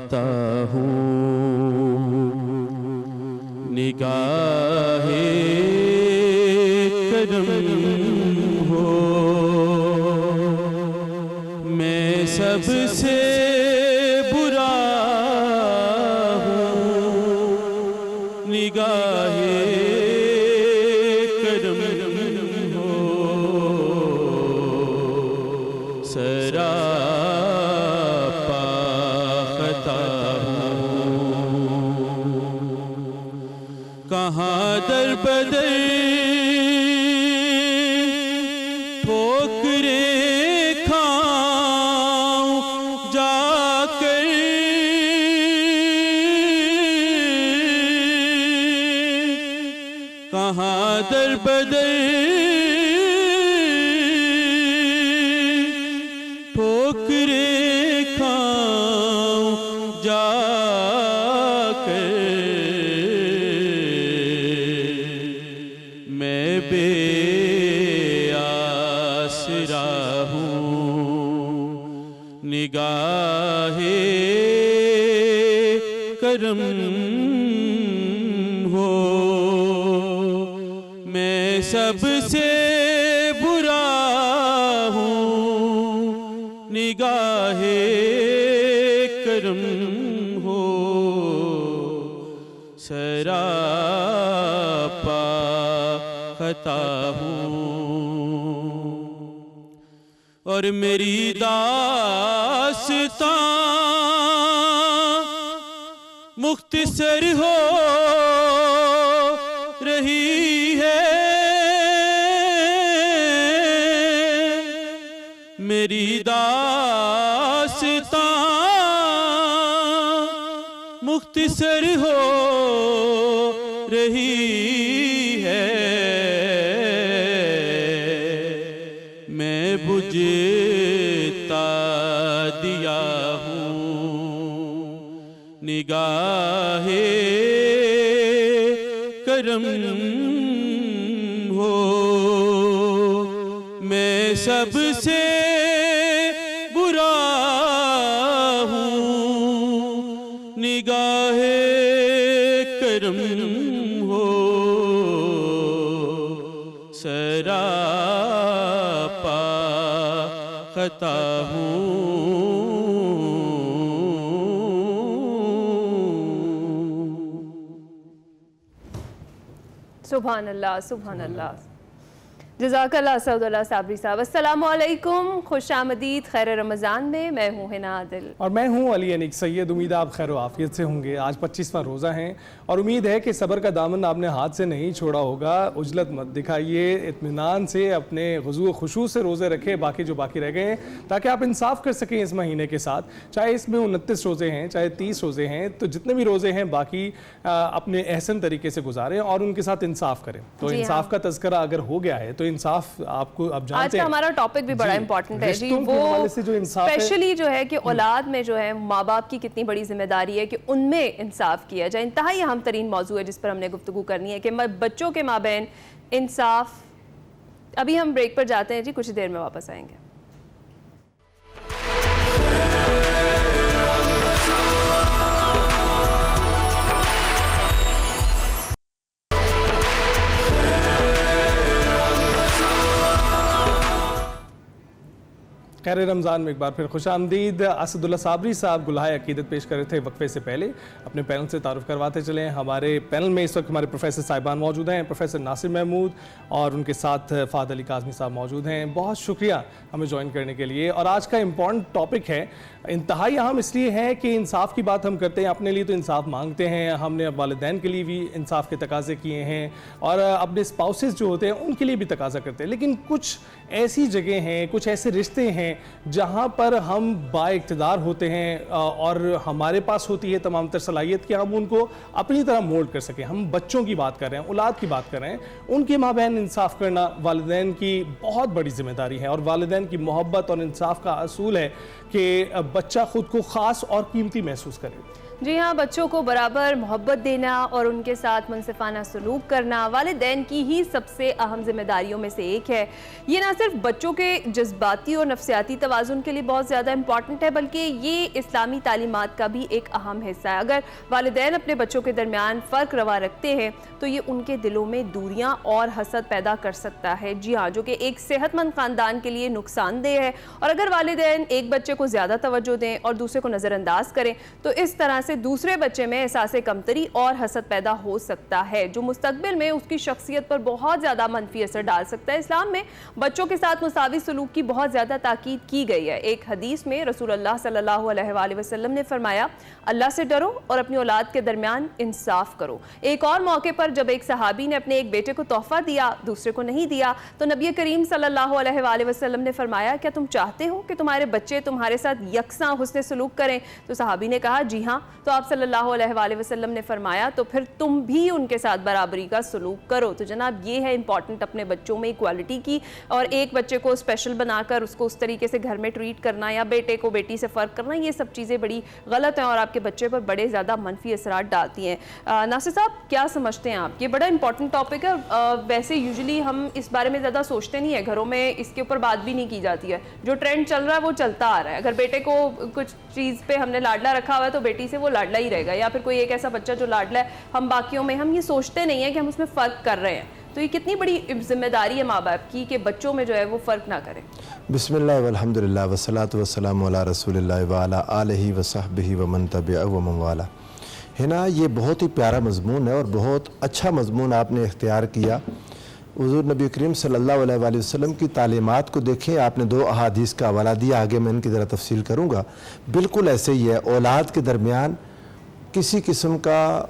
خطا ہوں، نگاہ کرم ہو، میں سب سے برا ہوں، نگاہ کرم ہو، سراپا خطا ہوں، کہاں در بدر ٹھوکریں کھاؤں جا کر، کہاں در بدر ٹھوکریں کھاؤں جا کر، میں بے آسرا ہوں، نگاہ کرم ہو، میں سب سے برا ہوں، نگاہ کرم ہو، سراپا خطا ہوں، اور میری داستان مختصر ہو رہی ہے، میری داستان مختصر ہو رہی ہے، میں بجھتا دیا ہوں، نگاہ کرم ہو، میں سب سے برا ہوں، نگاہ کرم ہو، سراپا خطا ہوں۔ سبحان اللہ، سبحان اللہ، جزاک اللہ اسد اللہ صابری صاحب۔ السلام علیکم، خوش آمدید خیر رمضان میں ہوں ہنا عادل اور میں ہوں علی انیک سید۔ امید آپ خیر و عافیت سے ہوں گے۔ آج 25واں روزہ ہیں اور امید ہے کہ صبر کا دامن آپ نے ہاتھ سے نہیں چھوڑا ہوگا۔ عجلت مت دکھائیے، اطمینان سے اپنے خضوع و خشوع سے روزے رکھے باقی جو باقی رہ گئے ہیں، تاکہ آپ انصاف کر سکیں اس مہینے کے ساتھ۔ چاہے اس میں 29 روزے ہیں، چاہے 30 روزے ہیں، تو جتنے بھی روزے ہیں باقی اپنے احسن طریقے سے گزاریں اور ان کے ساتھ انصاف کریں۔ تو انصاف کا تذکرہ اگر ہو گیا ہے تو انصاف آپ کو اب جانتے ہیں۔ آج کا ہمارا ٹاپک بھی بڑا امپورٹنٹ ہے جی، وہ اسپیشلی جو ہے کہ اولاد میں جو ہے ماں باپ کی کتنی بڑی ذمہ داری ہے کہ ان میں انصاف کیا جائے۔ انتہائی اہم ترین موضوع ہے جس پر ہم نے گفتگو کرنی ہے کہ بچوں کے مابین انصاف۔ ابھی ہم بریک پر جاتے ہیں جی، کچھ دیر میں واپس آئیں گے۔ خیر رمضان میں ایک بار پھر خوش آمدید۔ اسد اللہ صابری صاحب گلہائے عقیدت پیش کر رہے تھے، وقفے سے پہلے اپنے پینل سے تعارف کرواتے چلیں۔ ہمارے پینل میں اس وقت ہمارے پروفیسر صاحبان موجود ہیں، پروفیسر ناصر محمود اور ان کے ساتھ فہد علی کاظمی صاحب موجود ہیں۔ بہت شکریہ ہمیں جوائن کرنے کے لیے۔ اور آج کا امپورٹنٹ ٹاپک ہے، انتہائی اہم اس لیے ہے کہ انصاف کی بات ہم کرتے ہیں، اپنے لیے تو انصاف مانگتے ہیں، ہم نے والدین کے لیے بھی انصاف کے تقاضے کیے ہیں اور اپنے اسپاؤسز جو ہوتے ہیں ان کے لیے بھی تقاضا کرتے ہیں، لیکن کچھ ایسی جگہیں ہیں، کچھ ایسے رشتے ہیں جہاں پر ہم با اقتدار ہوتے ہیں اور ہمارے پاس ہوتی ہے تمام تر صلاحیت کہ ہم ان کو اپنی طرح مولڈ کر سکیں۔ ہم بچوں کی بات کر رہے ہیں، اولاد کی بات کر رہے ہیں، ان کے مابین انصاف کرنا والدین کی بہت بڑی ذمہ داری ہے، اور والدین کی محبت اور انصاف کا اصول ہے کہ بچہ خود کو خاص اور قیمتی محسوس کرے۔ جی ہاں، بچوں کو برابر محبت دینا اور ان کے ساتھ منصفانہ سلوک کرنا والدین کی ہی سب سے اہم ذمہ داریوں میں سے ایک ہے۔ یہ نہ صرف بچوں کے جذباتی اور نفسیاتی توازن کے لیے بہت زیادہ امپورٹنٹ ہے، بلکہ یہ اسلامی تعلیمات کا بھی ایک اہم حصہ ہے۔ اگر والدین اپنے بچوں کے درمیان فرق روا رکھتے ہیں تو یہ ان کے دلوں میں دوریاں اور حسد پیدا کر سکتا ہے، جی ہاں، جو کہ ایک صحت مند خاندان کے لیے نقصان دہ ہے۔ اور اگر والدین ایک بچے کو زیادہ توجہ دیں اور دوسرے کو نظر انداز کریں تو اس طرح سے دوسرے بچے میں احساس کمتری اور حسد پیدا ہو سکتا ہے، جو مستقبل میں اس کی شخصیت پر بہت زیادہ منفی اثر ڈال سکتا ہے۔ اسلام میں بچوں کے ساتھ مساوی سلوک کی بہت زیادہ تاکید کی گئی ہے۔ ایک حدیث میں رسول اللہ صلی اللہ علیہ وآلہ وسلم نے فرمایا، اللہ سے ڈرو اور اپنی اولاد کے درمیان انصاف کرو۔ ایک اور موقع پر جب ایک صحابی نے اپنے ایک بیٹے کو تحفہ دیا، دوسرے کو نہیں دیا، تو نبی کریم صلی اللہ علیہ وآلہ وسلم نے فرمایا، کیا تم چاہتے ہو کہ تمہارے بچے تمہارے ساتھ یکساں حسن سلوک کریں؟ تو صحابی نے کہا جی ہاں۔ تو آپ صلی اللہ علیہ وآلہ وسلم نے فرمایا تو پھر تم بھی ان کے ساتھ برابری کا سلوک کرو۔ تو جناب یہ ہے امپورٹنٹ اپنے بچوں میں ایکوالٹی کی، اور ایک بچے کو اسپیشل بنا کر اس کو اس طریقے سے گھر میں ٹریٹ کرنا یا بیٹے کو بیٹی سے فرق کرنا، یہ سب چیزیں بڑی غلط ہیں اور آپ کے بچے پر بڑے زیادہ منفی اثرات ڈالتی ہیں۔ ناصر صاحب کیا سمجھتے ہیں آپ؟ یہ بڑا امپورٹنٹ ٹاپک ہے، ویسے یوزلی ہم اس بارے میں زیادہ سوچتے نہیں ہیں، گھروں میں اس کے اوپر بات بھی نہیں کی جاتی ہے۔ جو ٹرینڈ چل رہا ہے وہ چلتا آ رہا ہے، اگر بیٹے کو کچھ چیز پہ ہم نے لاڈلا رکھا ہوا ہے تو بیٹی سے وہ لاڈلا ہی رہے گا، یا پھر کوئی ایک ایسا بچہ جو لاڈلا ہے ہم باقیوں میں ہم یہ سوچتے نہیں ہیں کہ ہم اس میں فرق کر رہے ہیں۔ تو یہ کتنی بڑی ذمہ داری ہے ماں باپ کی کہ بچوں میں جو ہے وہ فرق نہ کریں۔ بسم اللہ والحمدللہ والصلاۃ والسلام علی رسول اللہ وعلی آلہ وصحبہ ومن تبعہ ومن والا۔ ہے نا، یہ بہت ہی پیارا مضمون ہے اور بہت اچھا مضمون آپ نے اختیار کیا۔ حضور نبی کریم صلی اللہ علیہ وآلہ وسلم کی تعلیمات کو دیکھیں، آپ نے 2 احادیث کا حوالہ دیا، آگے میں ان کی ذرا تفصیل کروں گا۔ بالکل ایسے ہی ہے، اولاد کے درمیان کسی قسم کا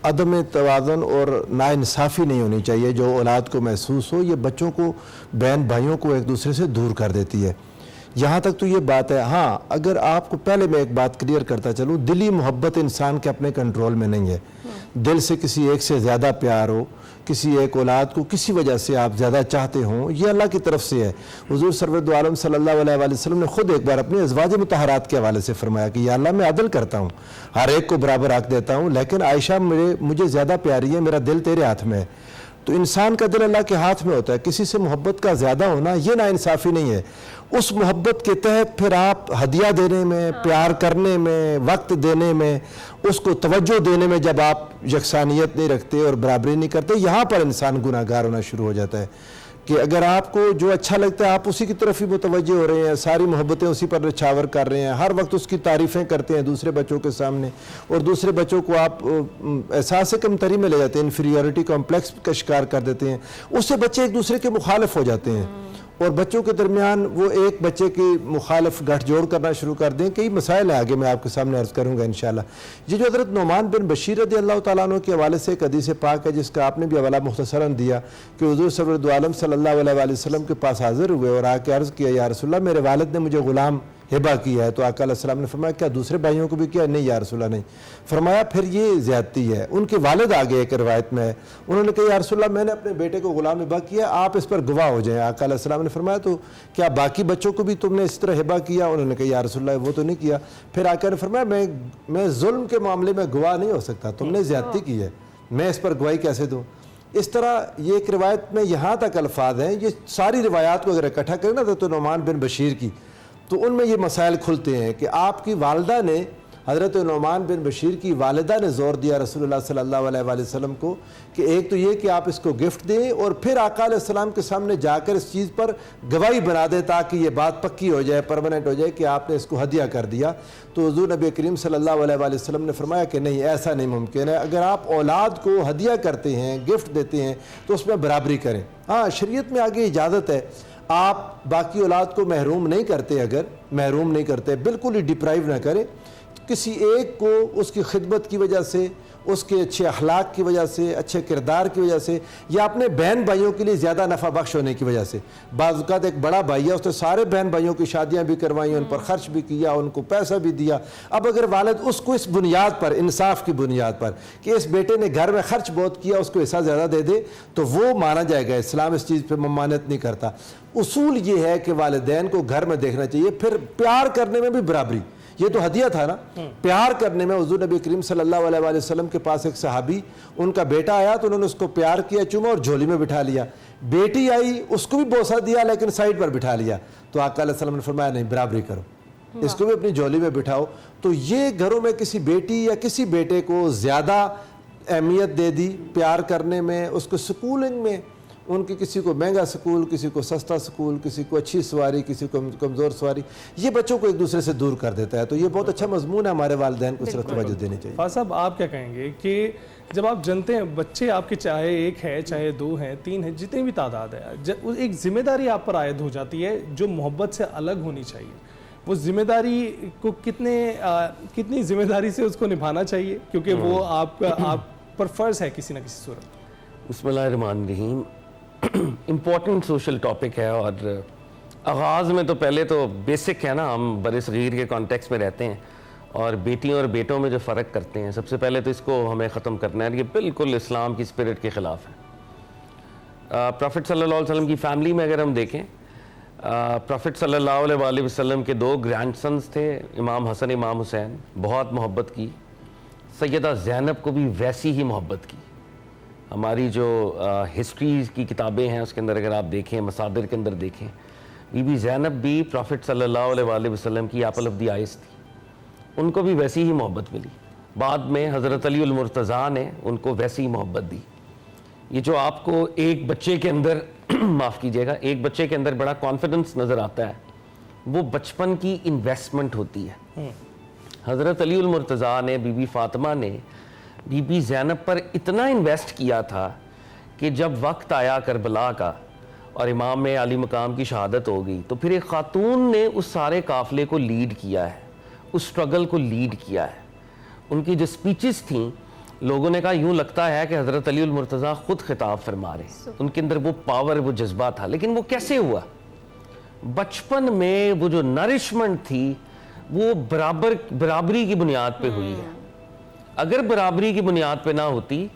عدم توازن اور ناانصافی نہیں ہونی چاہیے جو اولاد کو محسوس ہو۔ یہ بچوں کو، بہن بھائیوں کو ایک دوسرے سے دور کر دیتی ہے۔ یہاں تک تو یہ بات ہے۔ ہاں، اگر آپ کو پہلے میں ایک بات کلیئر کرتا چلوں، دلی محبت انسان کے اپنے کنٹرول میں نہیں ہے۔ دل سے کسی ایک سے زیادہ پیار ہو، کسی ایک اولاد کو کسی وجہ سے آپ زیادہ چاہتے ہوں، یہ اللہ کی طرف سے ہے۔ حضور سرور عالم صلی اللہ علیہ وآلہ وسلم نے خود ایک بار اپنے ازواج مطہرات کے حوالے سے فرمایا کہ یا اللہ میں عدل کرتا ہوں، ہر ایک کو برابر حق دیتا ہوں، لیکن عائشہ مجھے زیادہ پیاری ہے، میرا دل تیرے ہاتھ میں ہے۔ تو انسان کا دل اللہ کے ہاتھ میں ہوتا ہے، کسی سے محبت کا زیادہ ہونا یہ ناانصافی نہیں ہے۔ اس محبت کے تحت پھر آپ ہدیہ دینے میں، پیار کرنے میں، وقت دینے میں، اس کو توجہ دینے میں جب آپ یکسانیت نہیں رکھتے اور برابری نہیں کرتے، یہاں پر انسان گناہ گار ہونا شروع ہو جاتا ہے کہ اگر آپ کو جو اچھا لگتا ہے آپ اسی کی طرف ہی متوجہ ہو رہے ہیں، ساری محبتیں اسی پر نچھاور کر رہے ہیں، ہر وقت اس کی تعریفیں کرتے ہیں دوسرے بچوں کے سامنے، اور دوسرے بچوں کو آپ احساس کمتری میں لے جاتے ہیں، انفیریورٹی کمپلیکس کا شکار کر دیتے ہیں، اس سے بچے ایک دوسرے کے مخالف ہو جاتے ہیں، اور بچوں کے درمیان وہ ایک بچے کی مخالف گٹھ جوڑ کرنا شروع کر دیں۔ کئی مسائل ہیں، آگے میں آپ کے سامنے عرض کروں گا انشاءاللہ۔ یہ جو حضرت نعمان بن بشیر رضی اللہ تعالیٰ عنہ کے حوالے سے ایک حدیث پاک ہے جس کا آپ نے بھی حوالہ مختصراً دیا کہ حضور سرور عالم صلی اللہ علیہ وآلہ وسلم کے پاس حاضر ہوئے اور آ کے عرض کیا، یا رسول اللہ میرے والد نے مجھے غلام ہبہ کیا ہے۔ تو آقا علیہ السلام نے فرمایا کیا دوسرے بھائیوں کو بھی کیا؟ نہیں یا رسول اللہ نہیں۔ فرمایا پھر یہ زیادتی ہے۔ ان کے والد آگے ایک روایت میں ہے، انہوں نے کہا یا رسول اللہ میں نے اپنے بیٹے کو غلام ہبہ کیا، آپ اس پر گواہ ہو جائیں۔ آقا علیہ السلام نے فرمایا تو کیا باقی بچوں کو بھی تم نے اس طرح ہبہ کیا؟ انہوں نے کہا یا رسول اللہ وہ تو نہیں کیا۔ پھر آقا نے فرمایا میں ظلم کے معاملے میں گواہ نہیں ہو سکتا، تم نے زیادتی کی ہے، میں اس پر گواہی کیسے دوں؟ اس طرح یہ ایک روایت میں یہاں تک الفاظ ہیں، یہ ساری روایات کو اگر اکٹھا کریں نا تو نعمان بن بشیر کی، تو ان میں یہ مسائل کھلتے ہیں کہ آپ کی والدہ نے، حضرت نعمان بن بشیر کی والدہ نے زور دیا رسول اللہ صلی اللہ علیہ وآلہ وسلم کو کہ ایک تو یہ کہ آپ اس کو گفٹ دیں اور پھر آقا علیہ السلام کے سامنے جا کر اس چیز پر گواہی بنا دیں تاکہ یہ بات پکی ہو جائے، پرماننٹ ہو جائے کہ آپ نے اس کو ہدیہ کر دیا۔ تو حضور نبی کریم صلی اللہ علیہ وآلہ وسلم نے فرمایا کہ نہیں، ایسا نہیں ممکن ہے۔ اگر آپ اولاد کو ہدیہ کرتے ہیں، گفٹ دیتے ہیں تو اس میں برابری کریں۔ ہاں، شریعت میں آگے اجازت ہے، آپ باقی اولاد کو محروم نہیں کرتے، اگر محروم نہیں کرتے بالکل ہی ڈپرائیو نہ کریں، کسی ایک کو اس کی خدمت کی وجہ سے، اس کے اچھے اخلاق کی وجہ سے، اچھے کردار کی وجہ سے، یا اپنے بہن بھائیوں کے لیے زیادہ نفع بخش ہونے کی وجہ سے۔ بعض اوقات ایک بڑا بھائی ہے، اس نے سارے بہن بھائیوں کی شادیاں بھی کروائیں، ان پر خرچ بھی کیا، ان کو پیسہ بھی دیا۔ اب اگر والد اس کو اس بنیاد پر، انصاف کی بنیاد پر کہ اس بیٹے نے گھر میں خرچ بہت کیا، اس کو حصہ زیادہ دے دے تو وہ مانا جائے گا۔ اسلام اس چیز پہ ممانعت نہیں کرتا۔ اصول یہ ہے کہ والدین کو گھر میں دیکھنا چاہیے، پھر پیار کرنے میں بھی برابری۔ یہ تو ہدیہ تھا نا. پیار کرنے میں حضور نبی کریم صلی اللہ علیہ وآلہ وسلم کے پاس ایک صحابی, ان کا بیٹا آیا تو انہوں نے اس کو پیار کیا, چوما اور جھولی میں بٹھا لیا. بیٹی آئی, اس کو بھی بوسہ دیا لیکن سائڈ پر بٹھا لیا. تو آقا علیہ السلام نے فرمایا نہیں, برابری کرو, اس کو بھی اپنی جھولی میں بٹھاؤ. تو یہ گھروں میں کسی بیٹی یا کسی بیٹے کو زیادہ اہمیت دے دی پیار کرنے میں, اس کو سکولنگ میں, ان کی کسی کو مہنگا سکول, کسی کو سستا سکول, کسی کو اچھی سواری, کسی کو کمزور سواری, یہ بچوں کو ایک دوسرے سے دور کر دیتا ہے. تو یہ بہت اچھا مضمون ہے, ہمارے والدین کو اس طرف توجہ دینی چاہیے. فاضل صاحب آپ کیا کہیں گے کہ جب آپ جانتے ہیں بچے آپ کے چاہے ایک ہے, چاہے 2 ہیں, 3 ہیں, جتنی بھی تعداد ہے, ایک ذمہ داری آپ پر عائد ہو جاتی ہے جو محبت سے الگ ہونی چاہیے, وہ ذمہ داری کو کتنی ذمہ داری سے اس کو نبھانا چاہیے, کیونکہ وہ آپ پر فرض ہے کسی نہ کسی صورت. بسم اللہ الرحمن الرحیم. امپورٹنٹ سوشل ٹاپک ہے, اور آغاز میں تو پہلے تو بیسک ہے نا, ہم بر صغیر کے کانٹیکس میں رہتے ہیں اور بیٹیوں اور بیٹوں میں جو فرق کرتے ہیں, سب سے پہلے تو اس کو ہمیں ختم کرنا ہے. یہ بالکل اسلام کی اسپرٹ کے خلاف ہے. پروفٹ صلی اللہ علیہ وسلم کی فیملی میں اگر ہم دیکھیں, پروفٹ صلی اللہ علیہ وآلہ وسلم کے 2 گرینڈ سنز تھے, امام حسن امام حسین, بہت محبت کی. سیدہ زینب کو بھی ویسی ہی محبت کی. ہماری جو ہسٹری کی کتابیں ہیں اس کے اندر اگر آپ دیکھیں, مصادر کے اندر دیکھیں, بی بی زینب بھی پروفٹ صلی اللہ علیہ وآلہ وسلم کی ایپل آف دی آئیز تھی, ان کو بھی ویسی ہی محبت ملی. بعد میں حضرت علی المرتضیٰ نے ان کو ویسی ہی محبت دی. یہ جو آپ کو ایک بچے کے اندر معاف کیجیے گا, ایک بچے کے اندر بڑا کانفیڈنس نظر آتا ہے, وہ بچپن کی انویسٹمنٹ ہوتی ہے. حضرت علی المرتضیٰ نے, بی بی فاطمہ نے بی بی زینب پر اتنا انویسٹ کیا تھا کہ جب وقت آیا کربلا کا اور امام میں علی مقام کی شہادت ہو گئی, تو پھر ایک خاتون نے اس سارے قافلے کو لیڈ کیا ہے, اس سٹرگل کو لیڈ کیا ہے. ان کی جو سپیچز تھیں, لوگوں نے کہا یوں لگتا ہے کہ حضرت علی المرتضیٰ خود خطاب فرما رہے. ان کے اندر وہ پاور, وہ جذبہ تھا. لیکن وہ کیسے ہوا؟ بچپن میں وہ جو نرشمنٹ تھی وہ برابری کی بنیاد پہ ہوئی ہے. اگر برابری کی بنیاد پہ نہ ہوتی,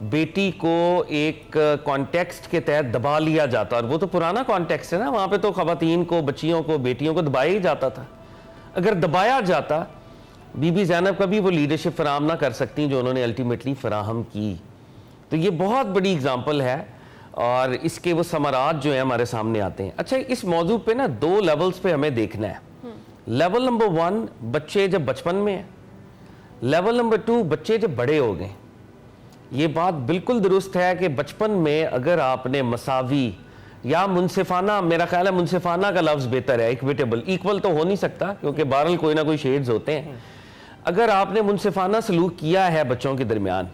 بیٹی کو ایک کانٹیکسٹ کے تحت دبا لیا جاتا, اور وہ تو پرانا کانٹیکسٹ ہے نا, وہاں پہ تو خواتین کو, بچیوں کو, بیٹیوں کو دبایا ہی جاتا تھا. اگر دبایا جاتا, بی بی زینب کا بھی وہ لیڈرشپ فراہم نہ کر سکتی جو انہوں نے الٹیمیٹلی فراہم کی. تو یہ بہت بڑی اگزامپل ہے, اور اس کے وہ ثمرات جو ہیں ہمارے سامنے آتے ہیں. اچھا, اس موضوع پہ نا 2 لیولز پہ ہمیں دیکھنا ہے. لیول نمبر 1 بچے جب بچپن میں ہیں, لیول نمبر 2 بچے جب بڑے ہو گئے. یہ بات بالکل درست ہے کہ بچپن میں اگر آپ نے مساوی یا منصفانہ, میرا خیال ہے منصفانہ کا لفظ بہتر ہے, ایکویٹیبل, ایکول تو ہو نہیں سکتا کیونکہ بہرحال کوئی نہ کوئی شیڈز ہوتے ہیں. اگر آپ نے منصفانہ سلوک کیا ہے بچوں کے درمیان,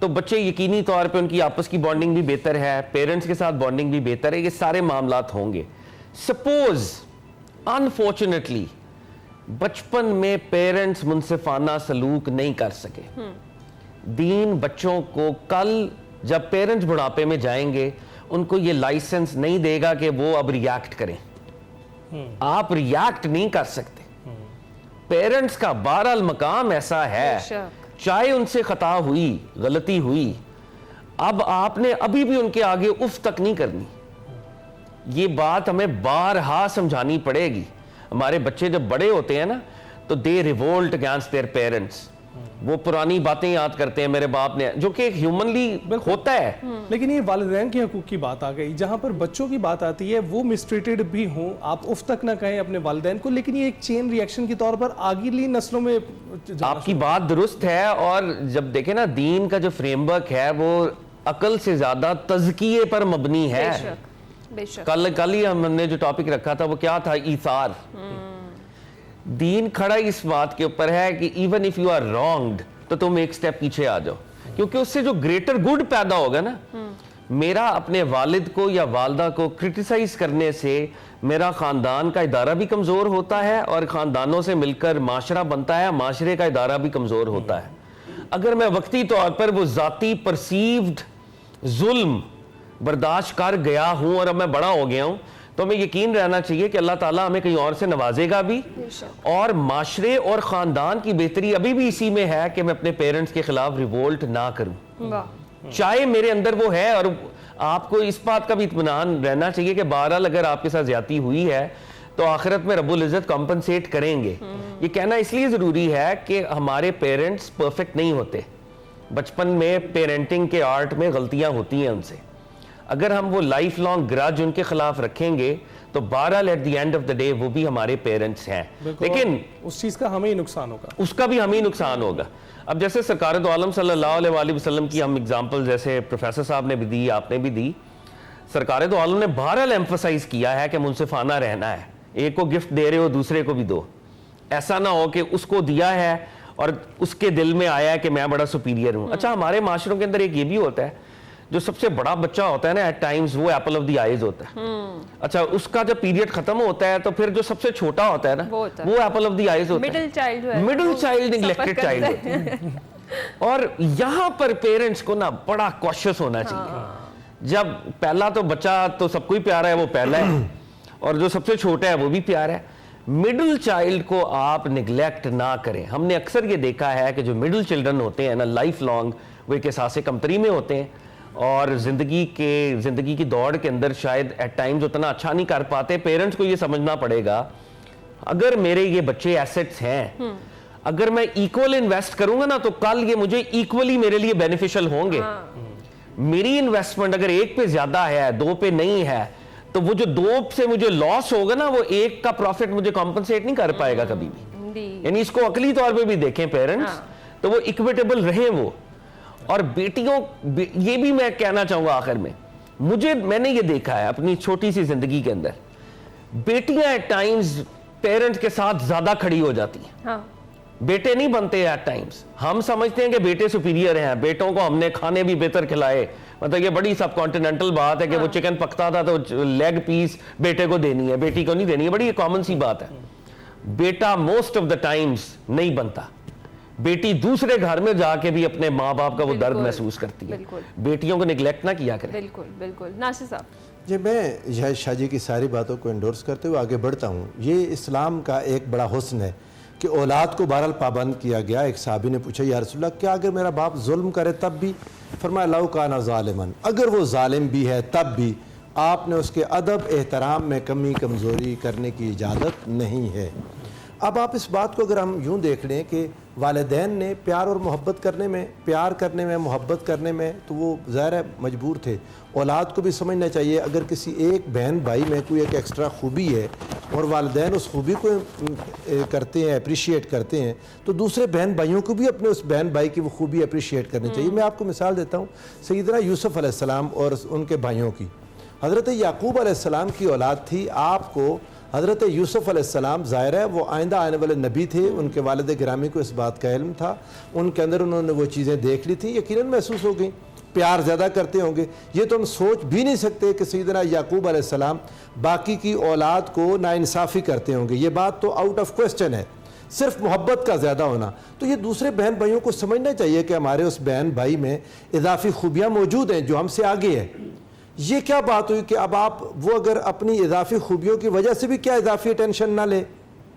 تو بچے یقینی طور پہ ان کی آپس کی بانڈنگ بھی بہتر ہے, پیرنٹس کے ساتھ بانڈنگ بھی بہتر ہے, یہ سارے معاملات ہوں گے. سپوز انفارچونیٹلی بچپن میں پیرنٹس منصفانہ سلوک نہیں کر سکے, دین بچوں کو کل جب پیرنٹس بڑھاپے میں جائیں گے ان کو یہ لائسنس نہیں دے گا کہ وہ اب ریاکٹ کریں. آپ ریاکٹ نہیں کر سکتے. پیرنٹس کا بہرحال مقام ایسا ہے, چاہے ان سے خطا ہوئی, غلطی ہوئی, اب آپ نے ابھی بھی ان کے آگے اف تک نہیں کرنی. یہ بات ہمیں بارہا سمجھانی پڑے گی. ہمارے بچے جب بڑے ہوتے ہیں نا, تو دے ریوولٹ اگینسٹ دیئر پیرنٹس. وہ پرانی باتیں یاد کرتے ہیں, میرے باپ نے, جو کہ ہیومنلی ہوتا ہے. لیکن یہ والدین کے حقوق کی بات آ گئی, جہاں پر بچوں کی بات آتی ہے وہ مسٹریٹڈ بھی ہوں, آپ اف تک نہ کہیں اپنے والدین کو, لیکن یہ ایک چین ریئیکشن کی طور پر آگلی نسلوں میں. آپ کی بات درست ہے, اور جب دیکھیں نا دین کا جو فریم ورک ہے وہ عقل سے زیادہ تزکیے پر مبنی ہے. کل ہی ہم نے جو ٹاپک رکھا تھا وہ کیا تھا؟ ایثار. دین کھڑا اس بات کے اوپر ہے کہ even if you are wronged تو تم ایک سٹیپ پیچھے آ جاؤ, کیونکہ اس سے جو گریٹر گڈ پیدا ہوگا نا. میرا اپنے والد کو یا والدہ کو کرٹیسائز کرنے سے میرا خاندان کا ادارہ بھی کمزور ہوتا ہے, اور خاندانوں سے مل کر معاشرہ بنتا ہے, معاشرے کا ادارہ بھی کمزور ہوتا ہے. اگر میں وقتی طور پر وہ ذاتی پرسیوڈ ظلم برداشت کر گیا ہوں اور اب میں بڑا ہو گیا ہوں, تو ہمیں یقین رہنا چاہیے کہ اللہ تعالیٰ ہمیں کہیں اور سے نوازے گا بھی, اور معاشرے اور خاندان کی بہتری ابھی بھی اسی میں ہے کہ میں اپنے پیرنٹس کے خلاف ریوولٹ نہ کروں, چاہے میرے اندر وہ ہے. اور آپ کو اس بات کا بھی اطمینان رہنا چاہیے کہ بہرحال اگر آپ کے ساتھ زیادتی ہوئی ہے تو آخرت میں رب العزت کمپنسیٹ کریں گے. یہ کہنا اس لیے ضروری ہے کہ ہمارے پیرنٹس پرفیکٹ نہیں ہوتے. بچپن میں پیرنٹنگ کے آرٹ میں غلطیاں ہوتی ہیں ان سے. اگر ہم وہ لائف لانگ گرج ان کے خلاف رکھیں گے تو بہرحال at the end of the day وہ بھی ہمارے پیرنٹس ہیں, لیکن اس چیز کا ہمیں ہی نقصان ہوگا, اس کا بھی ہمیں ہی نقصان ہوگا. اب جیسے سرکار دو عالم صلی اللہ علیہ وآلہ وسلم کی ہم اگزامپل جیسے پروفیسر صاحب نے بھی دی, آپ نے بھی دی. سرکار دو عالم نے بہرحال ایمفسائز کیا ہے کہ منصفانہ رہنا ہے. ایک کو گفٹ دے رہے ہو دوسرے کو بھی دو. ایسا نہ ہو کہ اس کو دیا ہے اور اس کے دل میں آیا ہے کہ میں بڑا سپیریئر ہوں. اچھا, ہمارے معاشروں کے اندر ایک یہ بھی ہوتا ہے, جو سب سے بڑا بچہ ہوتا ہے نا ایٹ ٹائمز وہ ایپل آف دی آئیز ہوتا ہے. اچھا, اس کا جب پیریڈ ختم ہوتا ہے تو پھر جو سب سے چھوٹا ہوتا ہے نا وہ ایپل آف دی آئیز ہوتا ہے. مڈل چائلڈ نیگلیکٹڈ چائلڈ ہوتا ہے. اور یہاں پر پیرنٹس کو نا بڑا کوشش ہونا چاہیے. جب پہلا تو بچہ تو سب کو ہی پیارا ہے, وہ پہلا ہے, اور جو سب سے چھوٹا ہے وہ بھی پیارا ہے. مڈل چائلڈ کو آپ نگلیکٹ نہ کریں. ہم نے اکثر یہ دیکھا ہے کہ جو مڈل چلڈرن ہوتے ہیں نا لائف لانگ وہ ایک احساس کمتری میں ہوتے ہیں, اور زندگی کی دوڑ کے اندر شاید ایٹ ٹائمز اتنا اچھا نہیں کر پاتے. پیرنٹس کو یہ سمجھنا پڑے گا اگر میرے یہ بچے ایسٹس ہیں, اگر میں ایکول انویسٹ کروں گا نا تو کل یہ مجھے ایکولی میرے لیے بینیفیشل ہوں گے. میری انویسٹمنٹ اگر ایک پہ زیادہ ہے دو پہ نہیں ہے تو وہ جو دو سے مجھے لاس ہوگا نا وہ ایک کا پروفٹ مجھے کمپنسیٹ نہیں کر پائے گا کبھی بھی. یعنی اس کو عقلی طور پہ بھی دیکھیں پیرنٹس تو وہ اکویٹیبل رہیں وہ. اور بیٹیوں, یہ بھی میں کہنا چاہوں گا آخر میں, میں نے یہ دیکھا ہے اپنی چھوٹی سی زندگی کے اندر, بیٹیاں ایٹ ٹائمز پیرنٹس کے ساتھ زیادہ کھڑی ہو جاتی ہیں. بیٹے نہیں بنتے ایٹ ٹائمز. ہم سمجھتے ہیں کہ بیٹے سپیریئر ہیں, بیٹوں کو ہم نے کھانے بھی بہتر کھلائے. مطلب یہ بڑی سب کانٹیننٹل بات ہے کہ وہ چکن پکتا تھا تو لیگ پیس بیٹے کو دینی ہے, بیٹی کو نہیں دینی ہے. بڑی کامن سی بات ہے. بیٹا موسٹ آف دا ٹائمز نہیں بنتا. بیٹی دوسرے گھر میں جا کے بھی اپنے ماں باپ کا وہ درد محسوس کرتی ہے. بیٹیوں کو نیگلیکٹ نہ کیا کریں. بالکل بالکل. ناصر صاحب جی, میں شاہ جی کی ساری باتوں کو انڈورس کرتے ہوئے آگے بڑھتا ہوں. یہ اسلام کا ایک بڑا حسن ہے کہ اولاد کو بہرحال پابند کیا گیا. ایک صحابی نے پوچھا یا رسول اللہ کیا اگر میرا باپ ظلم کرے تب بھی؟ فرمایا لو کانا ظالمن, اگر وہ ظالم بھی ہے تب بھی آپ نے اس کے ادب احترام میں کمی کمزوری کرنے کی اجازت نہیں ہے. اب آپ اس بات کو اگر ہم یوں دیکھ لیں کہ والدین نے پیار اور محبت کرنے میں محبت کرنے میں تو وہ ظاہر ہے مجبور تھے. اولاد کو بھی سمجھنا چاہیے اگر کسی ایک بہن بھائی میں کوئی ایک ایکسٹرا خوبی ہے اور والدین اس خوبی کو کرتے ہیں, اپریشیٹ کرتے ہیں, تو دوسرے بہن بھائیوں کو بھی اپنے اس بہن بھائی کی وہ خوبی اپریشیٹ کرنی چاہیے. میں آپ کو مثال دیتا ہوں سیدنا یوسف علیہ السلام اور ان کے بھائیوں کی. حضرت یعقوب علیہ السلام کی اولاد تھی. آپ کو حضرت یوسف علیہ السلام ظاہر ہے وہ آئندہ آنے والے نبی تھے, ان کے والد گرامی کو اس بات کا علم تھا, ان کے اندر انہوں نے وہ چیزیں دیکھ لی تھیں, یقیناً محسوس ہو گئیں, پیار زیادہ کرتے ہوں گے. یہ تو ہم سوچ بھی نہیں سکتے کہ سیدنا یعقوب علیہ السلام باقی کی اولاد کو ناانصافی کرتے ہوں گے. یہ بات تو آؤٹ آف کوسچن ہے, صرف محبت کا زیادہ ہونا. تو یہ دوسرے بہن بھائیوں کو سمجھنا چاہیے کہ ہمارے اس بہن بھائی میں اضافی خوبیاں موجود ہیں جو ہم سے آگے ہے. یہ کیا بات ہوئی کہ اب آپ وہ اگر اپنی اضافی خوبیوں کی وجہ سے بھی کیا اضافی اٹینشن نہ لیں؟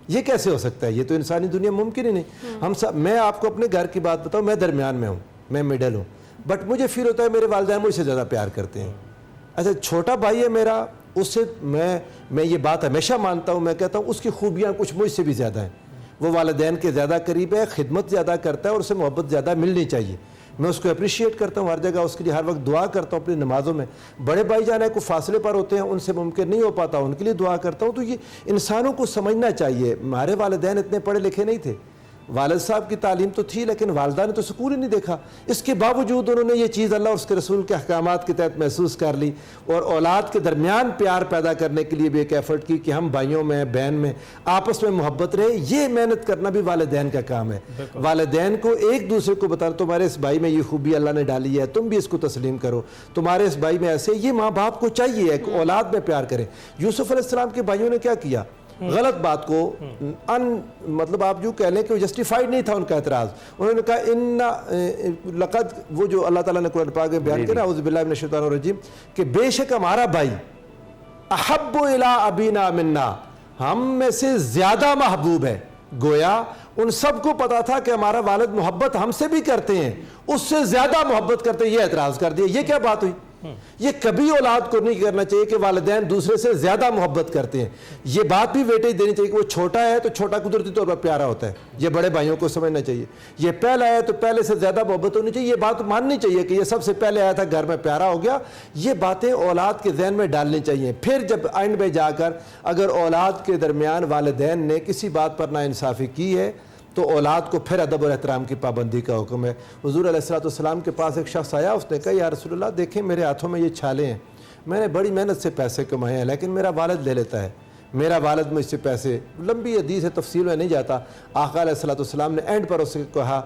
یہ کیسے ہو سکتا ہے؟ یہ تو انسانی دنیا ممکن ہی نہیں. میں آپ کو اپنے گھر کی بات بتاؤں, میں درمیان میں ہوں, میں مڈل ہوں, بٹ مجھے فیل ہوتا ہے میرے والدین مجھ سے زیادہ پیار کرتے ہیں. اچھا, چھوٹا بھائی ہے میرا, اس سے میں یہ بات ہمیشہ مانتا ہوں, میں کہتا ہوں اس کی خوبیاں کچھ مجھ سے بھی زیادہ ہیں. وہ والدین کے زیادہ قریب ہے, خدمت زیادہ کرتا ہے اور اسے محبت زیادہ ملنی چاہیے. میں اس کو اپریشیٹ کرتا ہوں ہر جگہ, اس کے لیے ہر وقت دعا کرتا ہوں اپنی نمازوں میں. بڑے بھائی جانا ہے کوئی فاصلے پر ہوتے ہیں, ان سے ممکن نہیں ہو پاتا, ان کے لیے دعا کرتا ہوں. تو یہ انسانوں کو سمجھنا چاہیے. ہمارے والدین اتنے پڑھے لکھے نہیں تھے, والد صاحب کی تعلیم تو تھی لیکن والدہ نے تو سکول ہی نہیں دیکھا. اس کے باوجود انہوں نے یہ چیز اللہ اور اس کے رسول کے احکامات کے تحت محسوس کر لی اور اولاد کے درمیان پیار پیدا کرنے کے لیے بھی ایک ایفرٹ کی کہ ہم بھائیوں میں بہن میں آپس میں محبت رہے. یہ محنت کرنا بھی والدین کا کام ہے. والدین کو ایک دوسرے کو بتانا تمہارے اس بھائی میں یہ خوبی اللہ نے ڈالی ہے, تم بھی اس کو تسلیم کرو, تمہارے اس بھائی میں ایسے. یہ ماں باپ کو چاہیے کہ اولاد میں پیار کریں. یوسف علیہ السلام کے بھائیوں نے کیا کیا؟ غلط بات کو مطلب آپ جو کہہ لیں کہ وہ جسٹیفائیڈ نہیں تھا ان کا اعتراض. انہوں نے کہا لقد, وہ جو اللہ تعالیٰ نے قرآن پاک میں بیان کیا اعوذ باللہ من الشیطان الرجیم, کہ بے شک ہمارا بھائی احب الی ابینا منا, ہم میں سے زیادہ محبوب ہے. گویا ان سب کو پتا تھا کہ ہمارا والد محبت ہم سے بھی کرتے ہیں, اس سے زیادہ محبت کرتے ہیں. یہ اعتراض کر دیا. یہ کیا بات ہوئی؟ یہ کبھی اولاد کو نہیں کرنا چاہیے کہ والدین دوسرے سے زیادہ محبت کرتے ہیں. یہ بات بھی ویٹیج دینی چاہیے کہ وہ چھوٹا ہے تو چھوٹا قدرتی طور پر پیارا ہوتا ہے, یہ بڑے بھائیوں کو سمجھنا چاہیے. یہ پہلا ہے تو پہلے سے زیادہ محبت ہونی چاہیے, یہ بات ماننی چاہیے کہ یہ سب سے پہلے آیا تھا گھر میں پیارا ہو گیا. یہ باتیں اولاد کے ذہن میں ڈالنی چاہیے. پھر جب اینڈ میں جا کر اگر اولاد کے درمیان والدین نے کسی بات پر ناانصافی کی ہے تو اولاد کو پھر ادب اور احترام کی پابندی کا حکم ہے. حضور علیہ الصلوۃ والسلام کے پاس ایک شخص آیا, اس نے کہا یا رسول اللہ دیکھیں میرے ہاتھوں میں یہ چھالے ہیں, میں نے بڑی محنت سے پیسے کمائے ہیں لیکن میرا والد لے لیتا ہے, میرا والد مجھ سے پیسے. لمبی حدیث ہے, تفصیل میں نہیں جاتا. آقا علیہ الصلوۃ والسلام نے اینڈ پر اس سے کہا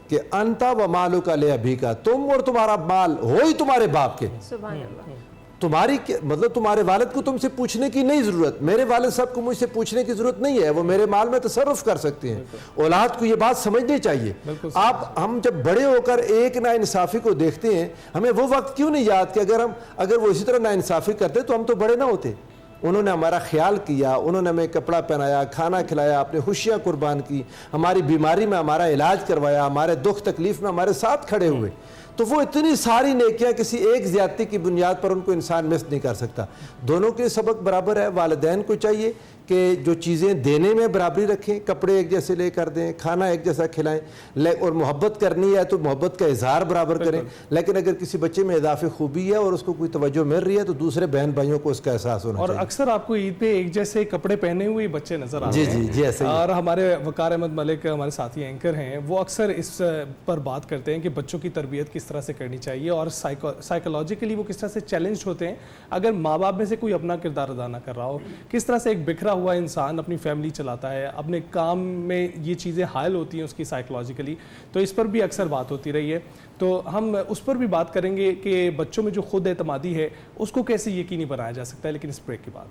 کہ انتا و مالک لابیک, تم اور تمہارا مال ہو ہی تمہارے باپ کے. سبحان اللہ. تمہاری مطلب تمہارے والد کو تم سے پوچھنے کی نہیں ضرورت, میرے والد صاحب کو مجھ سے پوچھنے کی ضرورت نہیں ہے, وہ میرے مال میں تصرف کر سکتے ہیں. اولاد کو یہ بات سمجھنی چاہیے. ہم جب بڑے ہو کر ایک ناانصافی کو دیکھتے ہیں, ہمیں وہ وقت کیوں نہیں یاد کہ اگر وہ اسی طرح ناانصافی کرتے تو ہم تو بڑے نہ ہوتے. انہوں نے ہمارا خیال کیا, انہوں نے ہمیں کپڑا پہنایا, کھانا کھلایا, اپنی خوشیاں قربان کی, ہماری بیماری میں ہمارا علاج کروایا, ہمارے دکھ تکلیف میں ہمارے ساتھ کھڑے ہوئے. تو وہ اتنی ساری نیکیاں کسی ایک زیادتی کی بنیاد پر ان کو انسان مس نہیں کر سکتا. دونوں کے سبق برابر ہے. والدین کو چاہیے کہ جو چیزیں دینے میں برابری رکھیں, کپڑے ایک جیسے لے کر دیں, کھانا ایک جیسا کھلائیں, اور محبت کرنی ہے تو محبت کا اظہار برابر کریں. لیکن اگر کسی بچے میں اضافی خوبی ہے اور اس کو کوئی توجہ مل رہی ہے تو دوسرے بہن بھائیوں کو اس کا احساس ہونا چاہیے. اور اکثر آپ کو عید پہ ایک جیسے کپڑے پہنے ہوئے بچے نظر آتے ہیں. جی ایسے ہی. اور ہمارے وقار احمد ملک ہمارے ساتھی اینکر ہیں, وہ اکثر اس پر بات کرتے ہیں کہ بچوں کی تربیت کس طرح سے کرنی چاہیے اور سائیکولوجیکلی وہ کس طرح سے چیلنج ہوتے ہیں اگر ماں باپ میں سے کوئی اپنا کردار ادا نہ کر رہا ہو. کس طرح سے ایک بکھرا ہوا انسان اپنی فیملی چلاتا ہے, اپنے کام میں یہ چیزیں حائل ہوتی ہیں اس کی سائیکولوجیکلی. تو اس پر بھی اکثر بات ہوتی رہی ہے, تو ہم اس پر بھی بات کریں گے کہ بچوں میں جو خود اعتمادی ہے اس کو کیسے یقینی بنایا جا سکتا ہے, لیکن اس بریک کے بعد.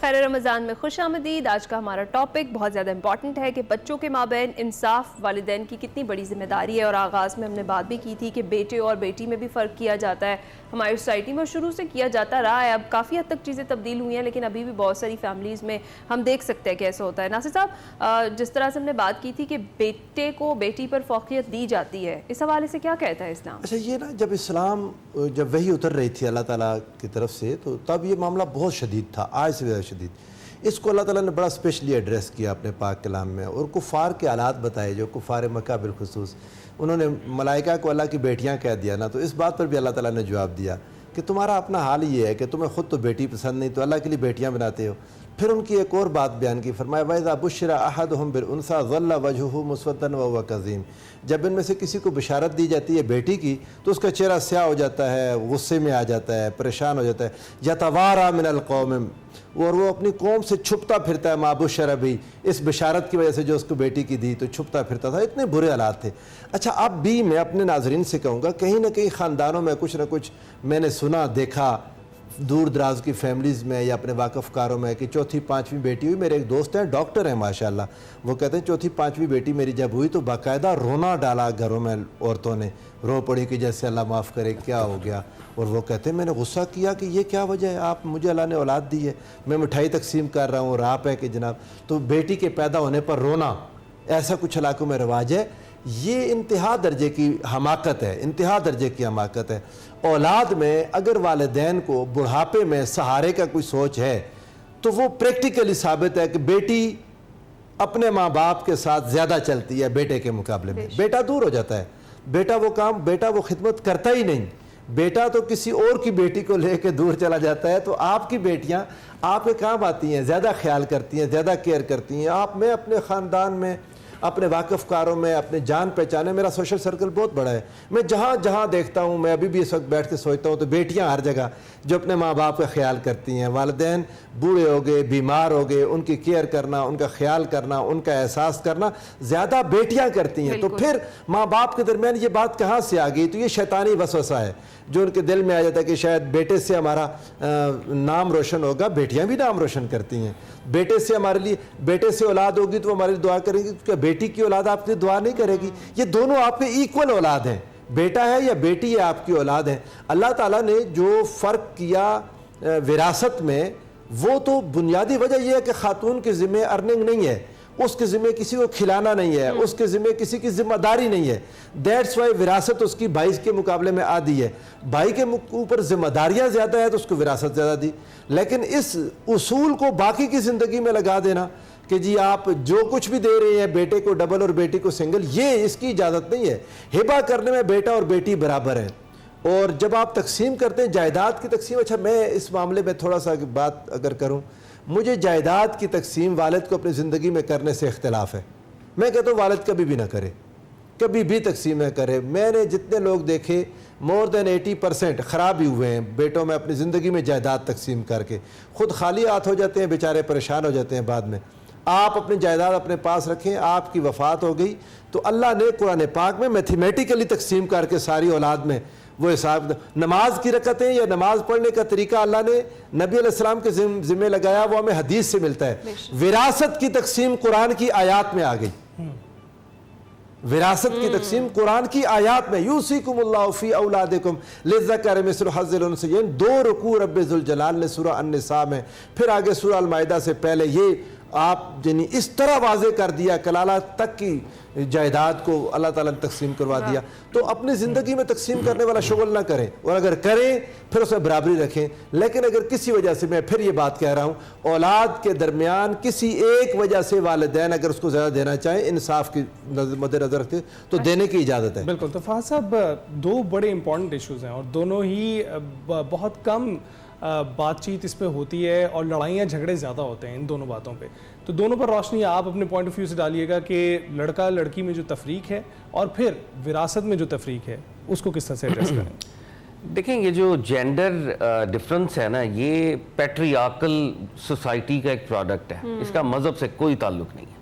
خیر رمضان میں خوش آمدید. آج کا ہمارا ٹاپک بہت زیادہ امپورٹنٹ ہے کہ بچوں کے مابین انصاف والدین کی کتنی بڑی ذمہ داری ہے. اور آغاز میں ہم نے بات بھی کی تھی کہ بیٹے اور بیٹی میں بھی فرق کیا جاتا ہے ہماری سوسائٹی میں, شروع سے کیا جاتا رہا ہے. اب کافی حد تک چیزیں تبدیل ہوئی ہیں لیکن ابھی بھی بہت ساری فیملیز میں ہم دیکھ سکتے ہیں کہ ایسا ہوتا ہے. ناصر صاحب, جس طرح سے ہم نے بات کی تھی کہ بیٹے کو بیٹی پر فوقیت دی جاتی ہے, اس حوالے سے کیا کہتا ہے اسلام؟ اچھا, یہ نا جب اسلام جب وحی اتر رہی تھی اللہ تعالیٰ کی طرف سے تو تب یہ معاملہ بہت شدید تھا, آج سے زیادہ شدید. اس کو اللہ تعالیٰ نے بڑا اسپیشلی ایڈریس کیا اپنے پاک کلام میں, اور کفار کے حالات بتائے, جو کفار مکہ بالخصوص, انہوں نے ملائکہ کو اللہ کی بیٹیاں کہہ دیا نا, تو اس بات پر بھی اللہ تعالیٰ نے جواب دیا کہ تمہارا اپنا حال یہ ہے کہ تمہیں خود تو بیٹی پسند نہیں تو اللہ کے لیے بیٹیاں بناتے ہو. پھر ان کی ایک اور بات بیان کی, فرمایا وَإِذَا بُشِّرَ أَحَدُهُمْ بِالْأُنثَىٰ ظَلَّ وَجْهُهُ مُسْوَدًّا وَهُوَ كَظِيمٌ. جب ان میں سے کسی کو بشارت دی جاتی ہے بیٹی کی تو اس کا چہرہ سیاہ ہو جاتا ہے, غصے میں آ جاتا ہے, پریشان ہو جاتا ہے. يَتَوَارَىٰ مِنَ الْقَوْمِ, اور وہ اپنی قوم سے چھپتا پھرتا ہے. مَا بُشِّرَ بِهِ, اس بشارت کی وجہ سے جو اس کو بیٹی کی دی تو چھپتا پھرتا تھا. اتنے برے حالات تھے. اچھا, اب بھی میں اپنے ناظرین سے کہوں گا, کہیں نہ کہیں خاندانوں میں کچھ نہ کچھ میں نے سنا دیکھا دور دراز کی فیملیز میں یا اپنے واقف کاروں میں کہ چوتھی پانچویں بیٹی ہوئی. میرے ایک دوست ہیں, ڈاکٹر ہیں ماشاءاللہ, وہ کہتے ہیں چوتھی پانچویں بیٹی میری جب ہوئی تو باقاعدہ رونا ڈالا گھروں میں, عورتوں نے رو پڑی کہ جیسے اللہ معاف کرے کیا ہو گیا. اور وہ کہتے ہیں میں نے غصہ کیا کہ یہ کیا وجہ ہے, آپ مجھے اللہ نے اولاد دی ہے, میں مٹھائی تقسیم کر رہا ہوں اور آپ ہے کہ جناب, تو بیٹی کے پیدا ہونے پر رونا, ایسا کچھ علاقوں میں رواج ہے. یہ انتہا درجے کی حماقت ہے, انتہا درجے کی حماقت ہے. اولاد میں اگر والدین کو بڑھاپے میں سہارے کا کوئی سوچ ہے تو وہ پریکٹیکلی ثابت ہے کہ بیٹی اپنے ماں باپ کے ساتھ زیادہ چلتی ہے بیٹے کے مقابلے میں. بیٹا دور ہو جاتا ہے, بیٹا وہ خدمت کرتا ہی نہیں. بیٹا تو کسی اور کی بیٹی کو لے کے دور چلا جاتا ہے. تو آپ کی بیٹیاں آپ کے کام آتی ہیں, زیادہ خیال کرتی ہیں, زیادہ کیئر کرتی ہیں. میں اپنے خاندان میں, اپنے واقف کاروں میں, اپنے جان پہچانے, میرا سوشل سرکل بہت بڑا ہے, میں جہاں جہاں دیکھتا ہوں, میں ابھی بھی اس وقت بیٹھ کے سوچتا ہوں تو بیٹیاں ہر جگہ جو اپنے ماں باپ کا خیال کرتی ہیں. والدین بوڑھے ہو گئے, بیمار ہو گئے, ان کی کیئر کرنا, ان کا خیال کرنا, ان کا احساس کرنا زیادہ بیٹیاں کرتی ہیں. تو پھر ماں باپ کے درمیان یہ بات کہاں سے آ گئی؟ تو یہ شیطانی وسوسہ ہے جو ان کے دل میں آ جاتا ہے کہ شاید بیٹے سے ہمارا نام روشن ہوگا. بیٹیاں بھی نام روشن کرتی ہیں. بیٹے سے ہمارے لیے, بیٹے سے اولاد ہوگی تو وہ ہماری دعا کرے گی, کیا بیٹی کی اولاد آپ کی دعا نہیں کرے گی؟ یہ دونوں آپ کے ایکول اولاد ہیں. بیٹا ہے یا بیٹی ہے آپ کی اولاد ہے. اللہ تعالیٰ نے جو فرق کیا وراثت میں وہ تو بنیادی وجہ یہ ہے کہ خاتون کے ذمہ ارننگ نہیں ہے, اس کے ذمہ کسی کو کھلانا نہیں ہے, اس کے ذمہ کسی کی ذمہ داری نہیں ہے. دیٹس وائی وراثت اس کی بھائی کے مقابلے میں آدھی ہے. بھائی کے اوپر ذمہ داریاں زیادہ ہے تو اس کو وراثت زیادہ دی. لیکن اس اصول کو باقی کی زندگی میں لگا دینا کہ جی آپ جو کچھ بھی دے رہے ہیں بیٹے کو ڈبل اور بیٹی کو سنگل, یہ اس کی اجازت نہیں ہے. ہبہ کرنے میں بیٹا اور بیٹی برابر ہیں. اور جب آپ تقسیم کرتے ہیں جائیداد کی تقسیم, اچھا میں اس معاملے میں تھوڑا سا بات اگر کروں, مجھے جائیداد کی تقسیم والد کو اپنی زندگی میں کرنے سے اختلاف ہے. میں کہتا ہوں والد کبھی بھی نہ کرے, کبھی بھی تقسیم نہ کرے. میں نے جتنے لوگ دیکھے مور دین 80% خراب ہی ہوئے ہیں بیٹوں میں اپنی زندگی میں جائیداد تقسیم کر کے, خود خالی ہاتھ ہو جاتے ہیں, بیچارے پریشان ہو جاتے ہیں بعد میں. آپ اپنی جائیداد اپنے پاس رکھیں, آپ کی وفات ہو گئی تو اللہ نے قرآن پاک میں میتھمیٹیکلی تقسیم کر کے ساری اولاد میں وہ حساب, نماز کی رکعتیں یا نماز پڑھنے کا طریقہ اللہ نے نبی علیہ السلام کے ذمہ لگایا, وہ ہمیں حدیث سے ملتا ہے. وراثت کی تقسیم قرآن کی آیات میں آ گئی. وراثت کی تقسیم قرآن کی آیات میں, یوصیکم اللہ فی اولادکم للذکر مثل حظ الانثیین, 2 رکوع رب ذوالجلال نے سورہ النساء میں, پھر آگے سورہ المائدہ سے پہلے یہ آپ یعنی اس طرح واضح کر دیا, کلالہ تک کی جائیداد کو اللہ تعالیٰ نے تقسیم کروا دیا. تو اپنی زندگی میں تقسیم کرنے والا شغل نہ کریں, اور اگر کریں پھر اس میں برابری رکھیں. لیکن اگر کسی وجہ سے, میں پھر یہ بات کہہ رہا ہوں, اولاد کے درمیان کسی ایک وجہ سے والدین اگر اس کو زیادہ دینا چاہیں, انصاف کی مد نظر رکھتے تو دینے کی اجازت ہے. بالکل. تو فہد صاحب 2 بڑے امپورٹنٹ ایشوز ہیں اور دونوں ہی بہت کم بات چیت اس پہ ہوتی ہے اور لڑائیاں جھگڑے زیادہ ہوتے ہیں ان دونوں باتوں پہ. تو دونوں پر روشنی آپ اپنے پوائنٹ آف ویو سے ڈالیے گا کہ لڑکا لڑکی میں جو تفریق ہے اور پھر وراثت میں جو تفریق ہے اس کو کس طرح سے ایڈریس کریں. دیکھیں یہ جو جینڈر ڈفرنس ہے نا, یہ پیٹریارکل سوسائٹی کا ایک پروڈکٹ ہے, اس کا مذہب سے کوئی تعلق نہیں ہے.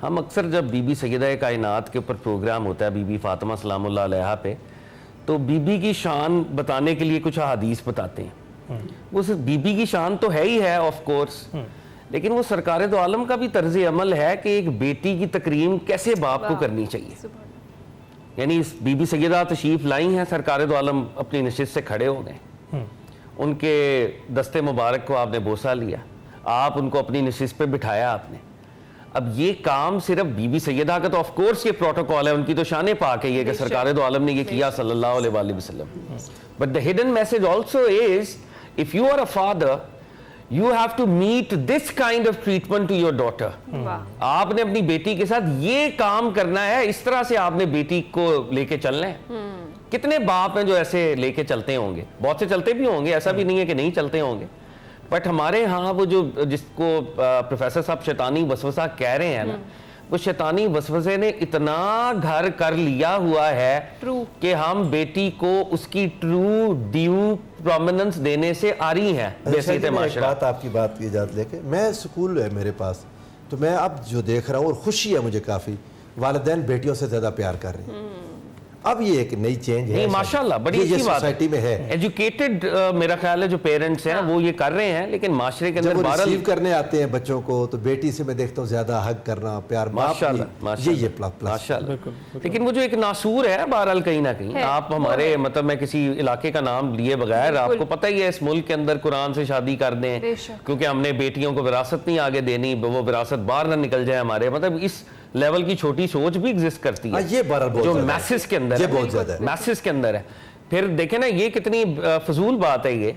ہم اکثر جب بی بی سیدہ کائنات کے اوپر پروگرام ہوتا ہے بی بی فاطمہ سلام اللہ علیہا پہ, تو بی بی کی شان بتانے کے لیے کچھ احادیث بتاتے ہیں. وہ صرف بی بی کی شان تو ہے ہی ہے آف کورس, لیکن وہ سرکار دو عالم کا بھی طرز عمل ہے کہ ایک بیٹی کی تکریم کیسے باپ کو کرنی چاہیے. یعنی بی بی سیدہ تشریف لائی ہیں, سرکار دو عالم اپنی نشست سے کھڑے ہو گئے, ان کے دستے مبارک کو آپ نے بوسہ لیا, آپ ان کو اپنی نشست پہ بٹھایا آپ نے. اب یہ کام صرف بی بی سیدہ کا تو آف کورس یہ پروٹوکول ہے, ان کی تو شان پاک ہے یہ کہ سرکار دو عالم نے یہ کیا صلی اللہ علیہ وآلہ وسلم. But the hidden message also is, if you are a father, you have to meet this kind of treatment to your daughter. آپ نے اپنی بیٹی کے ساتھ یہ کام کرنا ہے, اس طرح سے آپ نے بیٹی کو لے کے چلنا ہے. کتنے باپ ہیں جو ایسے لے کے چلتے ہوں گے, بہت سے چلتے بھی ہوں گے, ایسا بھی نہیں ہے کہ نہیں چلتے ہوں گے. بٹ ہمارے ہاں وہ جو جس کو پروفیسر صاحب شیطانی وسوسہ کہہ رہے ہیں نا, وہ شیطانی وسوسے نے اتنا گھر کر لیا ہوا ہے کہ ہم بیٹی کو اس کی ٹرو ڈیو پرومیننس دینے سے آری ہیں. ایک بات آپ کی بات کی اجازت لے کے, میں اسکول ہے میرے پاس, تو میں اب جو دیکھ رہا ہوں اور خوشی ہے مجھے کافی, والدین بیٹیوں سے زیادہ پیار کر رہے ہیں. اب یہ ایک نئی چینج ہے ماشاءاللہ, بڑی اچھی بات سوسائٹی میں ہے. ایجوکیٹڈ میرا خیال ہے جو پیرنٹس ہیں وہ یہ کر رہے ہیں, لیکن معاشرے کے اندر جب وہ ریسیو کرنے آتے ہیں بچوں کو تو بیٹی سے میں دیکھتا ہوں زیادہ حق کرنا, پیار. ماشاءاللہ. لیکن وہ جو ایک ناسور ہے بہرحال کہیں نہ کہیں, آپ ہمارے مطلب میں کسی علاقے کا نام لیے بغیر, آپ کو پتہ ہی ہے اس ملک کے اندر قرآن سے شادی کر دیں کیونکہ ہم نے بیٹیوں کو وراثت نہیں آگے دینی, وہ وراثت باہر نہ نکل جائے ہمارے, مطلب اس لیول کی چھوٹی سوچ بھی ایگزسٹ کرتی ہے جو میسز کے اندر ہے, میسز کے اندر ہے. پھر دیکھیں نا یہ کتنی فضول بات ہے یہ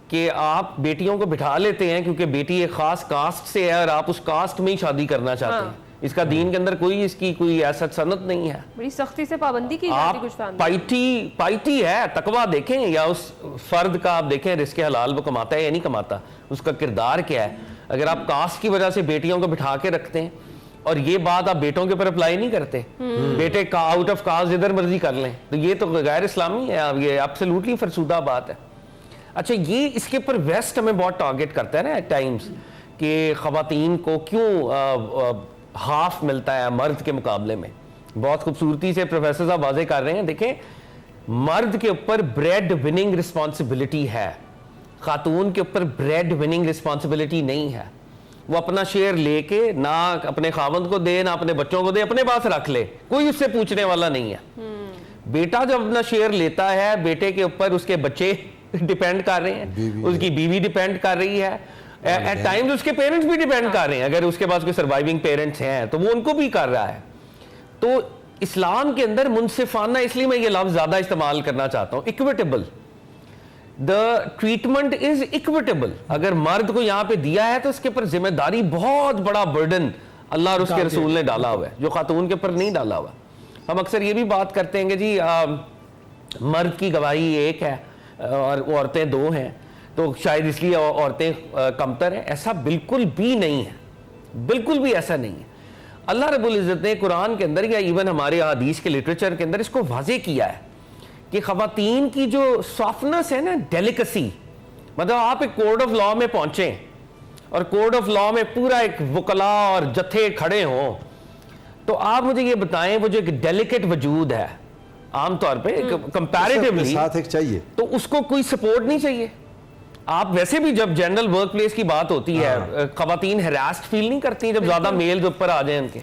کہ آپ بیٹیوں کو بٹھا لیتے ہیں کیونکہ بیٹی ایک خاص کاسٹ سے ہے اور آپ اس کاسٹ میں ہی شادی کرنا چاہتے ہیں. اس کا دین کے اندر کوئی اس کی کوئی ایسا سند نہیں ہے, بڑی سختی سے پابندی کی جاتی کچھ فیملی. پائٹی ہے, تقویٰ دیکھیں یا اس فرد کا آپ دیکھیں رزق حلال وہ کماتا ہے یا نہیں کماتا, اس کا کردار کیا ہے. اگر آپ کاسٹ کی وجہ سے بیٹیوں کو بٹھا کے رکھتے ہیں اور یہ بات آپ بیٹوں کے اوپر اپلائی نہیں کرتے, بیٹے آؤٹ آف کاسٹ جدھر مرضی کر لیں, تو یہ تو غیر اسلامی ہے, یہ ایبسلیوٹلی فرسودہ بات ہے. اچھا یہ اس کے اوپر ویسٹ ہمیں بہت ٹارگٹ کرتا ہے نا ایٹ ٹائمز کہ خواتین کو کیوں ہاف ملتا ہے مرد کے مقابلے میں. بہت خوبصورتی سے پروفیسر صاحب واضح کر رہے ہیں, دیکھیں مرد کے اوپر بریڈ وننگ رسپانسبلٹی ہے, خاتون کے اوپر بریڈ وننگ رسپانسبلٹی نہیں ہے. وہ اپنا شیئر لے کے نہ اپنے خاوند کو دے نہ اپنے بچوں کو دے, اپنے پاس رکھ لے, کوئی اس سے پوچھنے والا نہیں ہے. بیٹا جب اپنا شیئر لیتا ہے بیٹے کے اوپر اس کے بچے ڈیپینڈ کر رہے ہیں, اس کی بیوی ڈیپینڈ کر رہی ہے, ایٹ ٹائمز اس کے پیرنٹس بھی ڈیپینڈ کر رہے ہیں, اگر اس کے پاس کوئی سروائیونگ پیرنٹس ہیں تو وہ ان کو بھی کر رہا ہے. تو اسلام کے اندر منصفانہ, اس لیے میں یہ لفظ زیادہ استعمال کرنا چاہتا ہوں, equitable, the treatment is equitable. اگر مرد کو یہاں پہ دیا ہے تو اس کے اوپر ذمہ داری, بہت بڑا برڈن اللہ اور اس کے رسول نے ڈالا ہوا ہے جو خاتون کے اوپر نہیں ڈالا ہوا. ہم اکثر یہ بھی بات کرتے ہیں کہ جی مرد کی گواہی ایک ہے اور عورتیں دو ہیں تو شاید اس لیے عورتیں کمتر ہیں. ایسا بالکل بھی نہیں ہے, بالکل بھی ایسا نہیں ہے. اللہ رب العزت نے قرآن کے اندر یا ایون ہمارے حدیث کے لٹریچر کے اندر اس کو واضح کیا ہے کہ خواتین کی جو سافٹنس ہے نا, ڈیلیکسی, مطلب آپ ایک کورٹ آف لاء میں پہنچیں اور کورٹ آف لاء میں پورا ایک وکلاء اور جتھے کھڑے ہوں تو آپ مجھے یہ بتائیں وہ جو ایک ڈیلیکیٹ وجود ہے عام طور پہ کمپیریٹیولی ساتھ ایک چاہیے تو اس کو کوئی سپورٹ نہیں چاہیے. آپ ویسے بھی جب جنرل ورک پلیس کی بات ہوتی ہے خواتین ہراسڈ فیل نہیں کرتی جب زیادہ میل اوپر آ جائیں ان کے.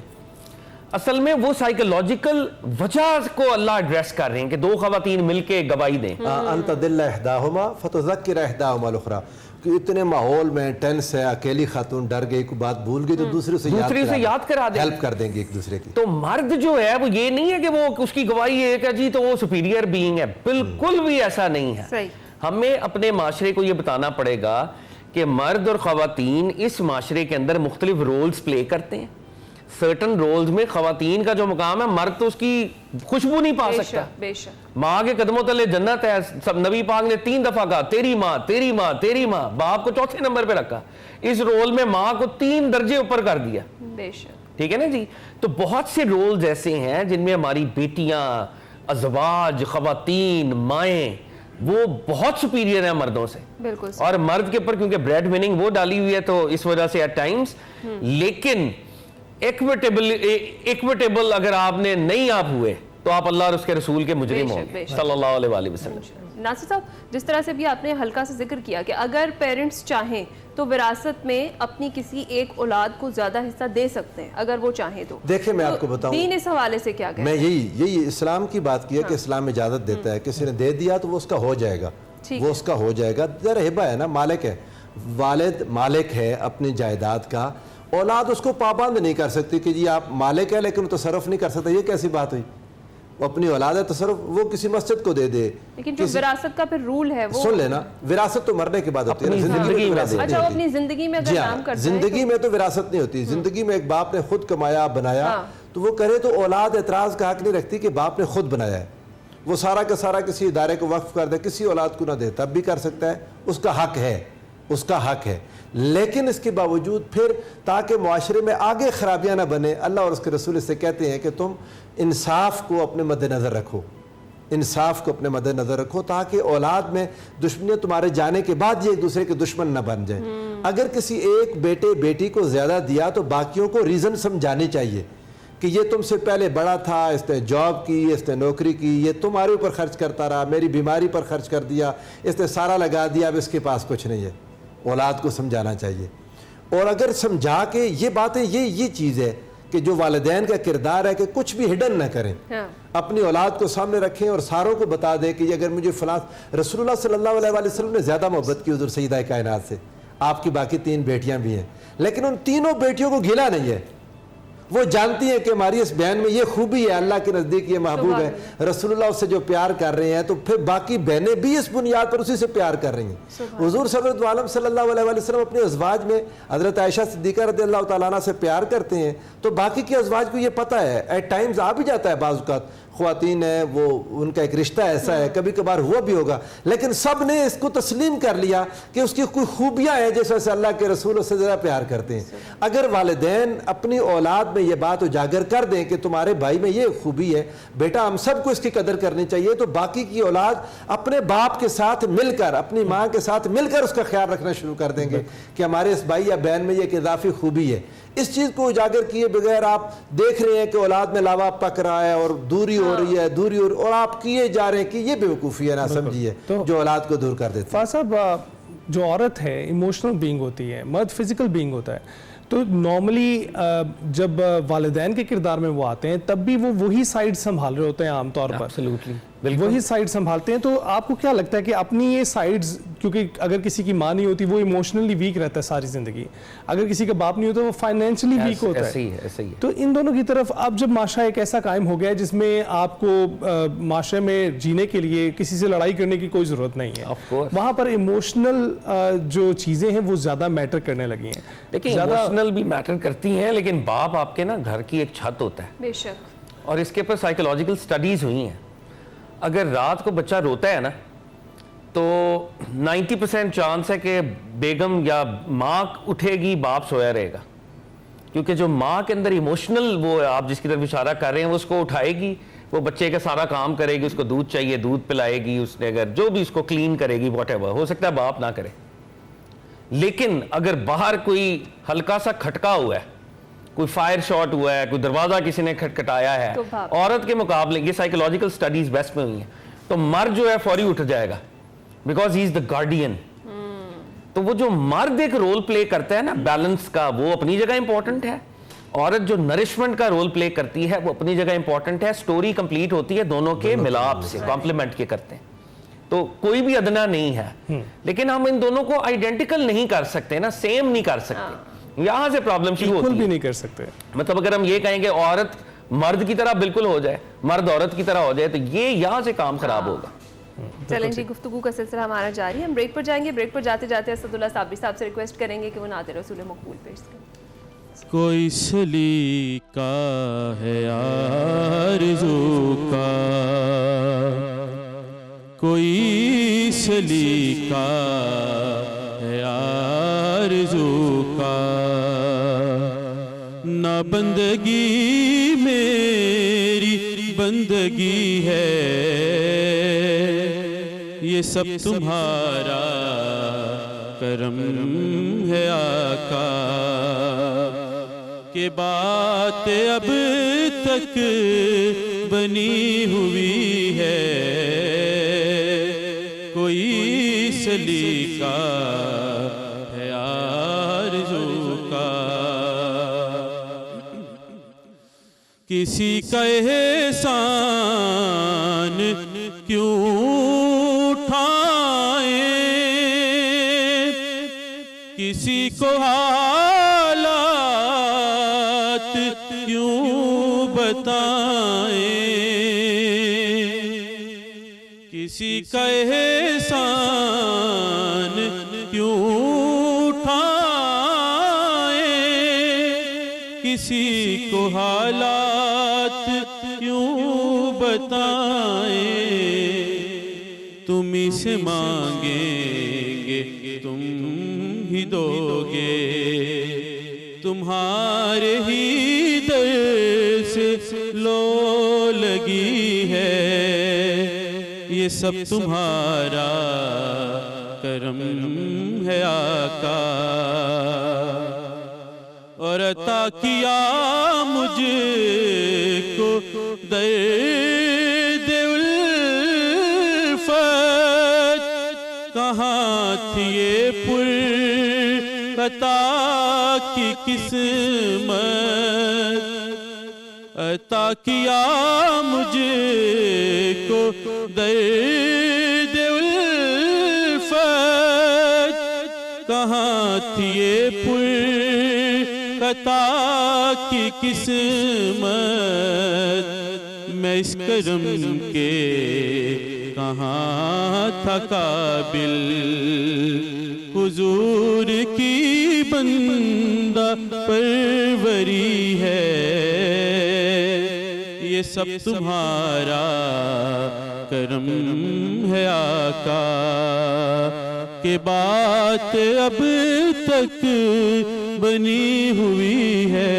اصل میں وہ سائیکولوجیکل وجہ کو اللہ ایڈریس کر رہے ہیں کہ دو خواتین مل کے گواہی دیں. انت دل احداہما فتذکر احداہما الاخری, کہ اتنے ماحول میں ٹینس ہے, اکیلی خاتون ڈر گئی, کوئی بات بھول گئی تو دوسرے سے یاد کرا دیں, ہیلپ کر دیں گے ایک دوسرے کی. تو مرد جو ہے وہ یہ نہیں ہے کہ وہ اس کی گواہی ایک ہے جی تو وہ سپیریئر بینگ ہے, بالکل بھی ایسا نہیں ہے. ہمیں اپنے معاشرے کو یہ بتانا پڑے گا کہ مرد اور خواتین اس معاشرے کے اندر مختلف رولز پلے کرتے ہیں. سرٹن رولز میں خواتین کا جو مقام ہے, مرد تو اس کی خوشبو نہیں پا سکتا. ماں کے قدموں تلے جنت ہے, سب نبی پاک نے 3 دفعہ کہا تیری ماں تیری ماں تیری ماں, باپ کو چوتھے نمبر پہ رکھا, اس رول میں ماں کو 3 درجے اوپر کر دیا. ٹھیک ہے نا جی. تو بہت سے رولز ایسے ہیں جن میں ہماری بیٹیاں, ازواج, خواتین, مائیں وہ بہت سپیریئر ہیں مردوں سے. اور مرد کے اوپر کیونکہ بریڈ وننگ وہ ڈالی ہوئی ہے تو اس وجہ سے ایٹ ٹائمز, لیکن ایکویٹیبل اگر آپ نے نہیں آپ ہوئے تو آپ اللہ اور اس کے رسول کے مجرم ہوں گے صلی اللہ علیہ وآلہ وسلم. ناصر صاحب, جس طرح سے بھی آپ نے ہلکا سے ذکر کیا کہ اگر پیرنٹس چاہیں تو وراثت میں اپنی کسی ایک اولاد کو زیادہ حصہ دے سکتے ہیں اگر وہ چاہیں تو. دیکھیں میں آپ کو بتاؤں دین اس حوالے سے کیا کہتے ہیں. میں یہی اسلام کی بات کی ہے کہ اسلام اجازت دیتا ہے, کسی نے دے دیا تو وہ اس کا ہو جائے گا, وہ اس کا ہو جائے گا. ذرا ہبہ ہے نا, مالک ہے, والد مالک ہے اپنی جائیداد کا, اولاد اس کو پابند نہیں کر سکتی کہ جی آپ مالک ہے لیکن تصرف نہیں کر سکتا. یہ کیسی بات ہوئی؟ وہ اپنی اولاد ہے, تصرف وہ کسی مسجد کو دے دے. لیکن جو وراثت کا پھر رول ہے وہ سن لینا, وراثت تو مرنے کے بعد ہوتی ہے, زندگی میں اپنی زندگی میں اگر کام کرتا ہے زندگی میں تو وراثت نہیں ہوتی. زندگی میں ایک باپ نے خود کمایا بنایا تو وہ کرے تو اولاد اعتراض کا حق نہیں رکھتی کہ باپ نے خود بنایا ہے. وہ سارا کا سارا کسی ادارے کو وقف کر دے, کسی اولاد کو نہ دے, تب بھی کر سکتا ہے, اس کا حق ہے, اس کا حق ہے. لیکن اس کے باوجود پھر تاکہ معاشرے میں آگے خرابیاں نہ بنے, اللہ اور اس کے رسول سے کہتے ہیں کہ تم انصاف کو اپنے مد نظر رکھو, انصاف کو اپنے مد نظر رکھو تاکہ اولاد میں دشمنیاں تمہارے جانے کے بعد یہ ایک دوسرے کے دشمن نہ بن جائیں. اگر کسی ایک بیٹے بیٹی کو زیادہ دیا تو باقیوں کو ریزن سمجھانی چاہیے کہ یہ تم سے پہلے بڑا تھا, اس نے جاب کی, اس نے نوکری کی, یہ تمہارے اوپر خرچ کرتا رہا, میری بیماری پر خرچ کر دیا, اس نے سارا لگا دیا, اب اس کے پاس کچھ نہیں ہے. اولاد کو سمجھانا چاہیے. اور اگر سمجھا کے یہ باتیں, یہ چیز ہے کہ جو والدین کا کردار ہے کہ کچھ بھی ہڈن نہ کریں, اپنی اولاد کو سامنے رکھیں اور ساروں کو بتا دیں کہ اگر مجھے فلاں, رسول اللہ صلی اللہ علیہ وآلہ وسلم نے زیادہ محبت کی حضور سیدہ کائنات سے, آپ کی باقی 3 بیٹیاں بھی ہیں, لیکن ان تینوں بیٹیوں کو گلا نہیں ہے. وہ جانتی ہیں کہ ہماری اس بہن میں یہ خوبی ہے, اللہ کے نزدیک یہ محبوب ہے, رسول اللہ اس سے جو پیار کر رہے ہیں تو پھر باقی بہنیں بھی اس بنیاد پر اسی سے پیار کر رہی ہیں. حضور صلی اللہ علیہ وسلم اپنے ازواج میں حضرت عائشہ صدیقہ رضی اللہ تعالیٰ عنہ سے پیار کرتے ہیں تو باقی کے ازواج کو یہ پتہ ہے. ایٹ ٹائمز آ بھی جاتا ہے بعض اوقات, خواتین ہیں وہ ان کا ایک رشتہ ایسا ہے, کبھی کبھار ہوا بھی ہوگا, لیکن سب نے اس کو تسلیم کر لیا کہ اس کی کوئی خوبیاں ہیں جیسے سے اللہ کے رسول اس سے زیادہ پیار کرتے ہیں. اگر والدین اپنی اولاد میں یہ بات اجاگر کر دیں کہ تمہارے بھائی میں یہ خوبی ہے, بیٹا ہم سب کو اس کی قدر کرنی چاہیے, تو باقی کی اولاد اپنے باپ کے ساتھ مل کر, اپنی ماں کے ساتھ مل کر اس کا خیال رکھنا شروع کر دیں گے کہ ہمارے اس بھائی یا بہن میں یہ ایک اضافی خوبی ہے. اس چیز کو اجاگر کیے بغیر آپ دیکھ رہے ہیں کہ اولاد میں لاوا پک رہا ہے اور دوری ہو رہی ہے, دوری ہو رہی, اور آپ کیے جا رہے ہیں کہ یہ بے وقوفی ہے, نہ سمجھی ہے جو اولاد کو دور کر دیتے ہیں. صاحب جو عورت ہے ایموشنل بینگ ہوتی ہے, مرد فزیکل بینگ ہوتا ہے, تو نارملی جب والدین کے کردار میں وہ آتے ہیں تب بھی وہ وہی سائڈ سنبھال رہے ہوتے ہیں عام طور پر, وہی سائڈ سنبھالتے ہیں. تو آپ کو کیا لگتا ہے کہ اپنی یہ سائڈز, کیونکہ اگر کسی کی ماں نہیں ہوتی وہ ایموشنلی ویک رہتا ہے ساری زندگی, اگر کسی کا باپ نہیں ہوتا وہ فائنینشلی ویک ہوتا ہے, تو ان دونوں کی طرف اب جب معاشرہ ایک ایسا قائم ہو گیا ہے جس میں آپ کو معاشرے میں جینے کے لیے کسی سے لڑائی کرنے کی کوئی ضرورت نہیں ہے, وہاں پر ایموشنل جو چیزیں ہیں وہ زیادہ میٹر کرنے لگی ہیں. لیکن ایموشنل بھی میٹر کرتی ہیں, لیکن باپ آپ کے نا گھر کی ایک چھت ہوتا ہے, بے شک, اور اس کے اوپر سائیکولوجیکل سٹڈیز ہوئی ہیں. اگر رات کو بچہ روتا ہے نا تو 90% چانس ہے کہ بیگم یا ماں اٹھے گی, باپ سویا رہے گا, کیونکہ جو ماں کے اندر ایموشنل وہ آپ جس کی طرف اشارہ کر رہے ہیں وہ اس کو اٹھائے گی, وہ بچے کا سارا کام کرے گی, اس کو دودھ چاہیے دودھ پلائے گی, اس نے اگر جو بھی اس کو کلین کرے گی, واٹ ایور, ہو سکتا ہے باپ نہ کرے. لیکن اگر باہر کوئی ہلکا سا کھٹکا ہوا ہے, کوئی فائر شاٹ ہوا ہے, کوئی دروازہ کسی نے کھٹکھٹایا ہے, عورت کے مقابلے, یہ سائیکولوجیکل سٹڈیز بیسٹ میں ہوئی ہیں, تو مرد جو ہے فوری اٹھ جائے گا, because he is the guardian. تو وہ جو مرد ایک رول پلے کرتا ہے نا بیلنس کا, وہ اپنی جگہ امپورٹنٹ ہے. عورت جو نرشمنٹ کا رول پلے کرتی ہے وہ اپنی جگہ امپورٹنٹ ہے. سٹوری کمپلیٹ ہوتی ہے دونوں کے ملاپ سے, کمپلیمنٹ کے کرتے ہیں, تو کوئی بھی ادنا نہیں ہے. لیکن ہم ان دونوں کو آئیڈینٹیکل نہیں کر سکتے نا, سیم نہیں کر سکتے, یہاں سے پرابلم شروع ہوتی ہے. بھی نہیں کر سکتے. مطلب اگر ہم یہ کہیں کہ عورت مرد کی طرح بالکل ہو جائے, مرد عورت کی طرح ہو جائے, تو یہ یہاں سے کام خراب ہوگا. چلیں جی, گفتگو کا سلسلہ ہمارا جاری ہے, ہم بریک پر جائیں گے. بریک پر جاتے جاتے اسداللہ صابری صاحب سے ریکویسٹ کریں گے کہ وہ نعت رسول مقبول پیش کریں. کوئی سلیقہ ہے آرزو کا, کوئی سلیقہ ہے آرزو کا, نہ بندگی میری بندگی ہے, یہ سب تمہارا کرم ہے آقا, کہ بات اب تک بنی ہوئی ہے, کوئی سلیقہ ہے آرزو کا. کسی کا احسان کیوں اٹھائیں, کسی کو حالات کیوں بتائیں, کسی کا احسان کیوں اٹھائیں, کسی کو حالات کیوں بتائیں. تم ہی سے مانگیں گے تم ہی دو گے, تمہارے ہی در سے لو لگی ہے, یہ سب تمہارا کرم ہے آقا, اور عطا کیا مجھ کو درد الفت, کہاں تھی یہ پر عطا کی قسمت, عطا کیا مجھ کو درد الفت, کہاں تھی یہ پر عطا کی قسمت, میں اس کرم کے کہاں تھا قابل, حضور کی بندہ پروری ہے, یہ سب تمہارا کرم ہے آقا, کہ بات اب تک بنی ہوئی ہے.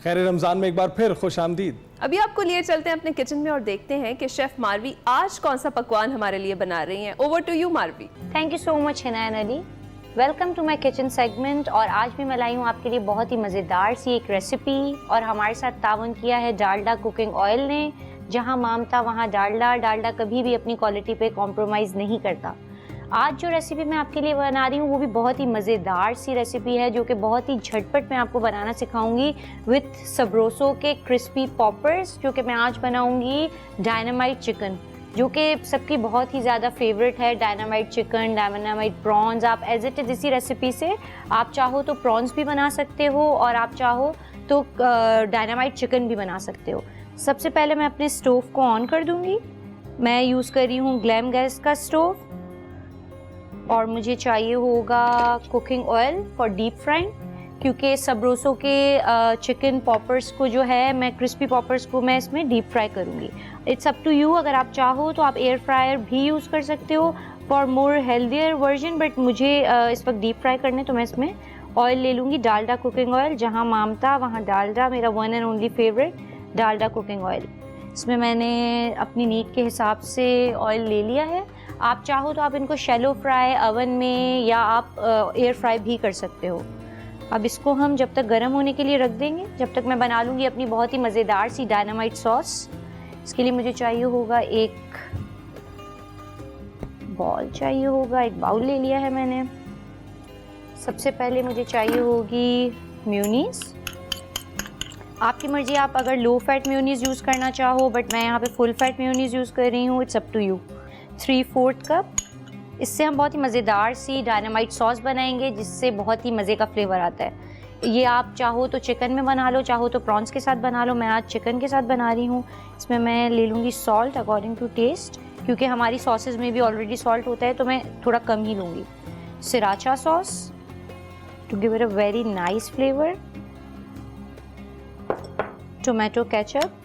خیر رمضان میں ایک بار پھر خوش آمدید. ابھی آپ کو لیے چلتے ہیں اپنے کچن میں اور دیکھتے ہیں کہ شیف ماروی آج کون سا پکوان ہمارے لیے بنا رہی ہیں. Over to you Marvi. Thank you so much Hanan Ali. Welcome to my kitchen segment. اور آج بھی میں لائی ہوں آپ کے لیے بہت ہی مزیدار سی ایک ریسیپی, اور ہمارے ساتھ تعاون کیا ہے ڈالڈا کوکنگ آئل نے, جہاں مامتا وہاں ڈالڈا. ڈالڈا کبھی بھی اپنی کوالٹی پہ کمپرومائز نہیں کرتا. آج جو ریسیپی میں آپ کے لیے بنا رہی ہوں وہ بھی بہت ہی مزیدار سی ریسیپی ہے جو کہ بہت ہی جھٹپٹ میں آپ کو بنانا سکھاؤں گی وتھ سبروسو کے کرسپی پاپرز, جو کہ میں آج بناؤں گی ڈائنامائٹ چکن, جو کہ سب کی بہت ہی زیادہ فیوریٹ ہے. ڈائنامائٹ چکن, ڈائنامائٹ پرانز, آپ ایز اٹ از اسی ریسیپی سے آپ چاہو تو پرانز بھی بنا سکتے ہو اور آپ چاہو تو ڈائنامائٹ چکن بھی بنا سکتے ہو. سب سے پہلے میں اپنے اسٹوو کو آن کر دوں گی. میں یوز کر رہی ہوں گلیم گیس کا اسٹوو اور مجھے چاہیے ہوگا cooking oil for deep frying, کیونکہ سبروسو کے چکن پاپرز کو جو ہے میں کرسپی پاپرز کو میں اس میں ڈیپ فرائی کروں گی. اٹس اپ ٹو یو, اگر آپ چاہو تو آپ ایئر فرائر بھی یوز کر سکتے ہو for more healthier version, but مجھے اس وقت ڈیپ فرائی کرنے تو میں اس میں آئل لے لوں گی. ڈالڈا کوکنگ آئل, جہاں مامتا وہاں ڈالڈا, میرا one and only favourite Dalda cooking oil. اس میں میں نے اپنی نیڈ کے حساب سے آئل لے لیا ہے. آپ چاہو تو آپ ان کو شیلو فرائی اوون میں یا آپ ایئر فرائی بھی کر سکتے ہو. اب اس کو ہم جب تک گرم ہونے کے لیے رکھ دیں گے, جب تک میں بنا لوں گی اپنی بہت ہی مزیدار سی ڈائنامائٹ سوس. اس کے لیے مجھے چاہیے ہوگا ایک بال, چاہیے ہوگا ایک باؤل لے لیا ہے میں نے. سب سے پہلے مجھے چاہیے ہوگی میونیز. آپ کی مرضی, آپ اگر لو فیٹ میونیز یوز کرنا چاہو, بٹ میں یہاں پہ فل فیٹ میونیز یوز کر رہی ہوں. It's up to you. 3/4 cup. اس سے ہم بہت ہی مزیدار سی ڈائنامائٹ سوس بنائیں گے جس سے بہت ہی مزے کا فلیور آتا ہے. یہ آپ چاہو تو چکن میں بنا لو, چاہو تو پرانس کے ساتھ بنا لو. میں آج چکن کے ساتھ بنا رہی ہوں. اس میں لے لوں گی سالٹ اکارڈنگ ٹو ٹیسٹ, کیونکہ ہماری ساسز میں بھی آلریڈی سالٹ ہوتا ہے تو میں تھوڑا کم ہی لوں گی. Sriracha sauce to give it a very nice flavour. Tomato ketchup,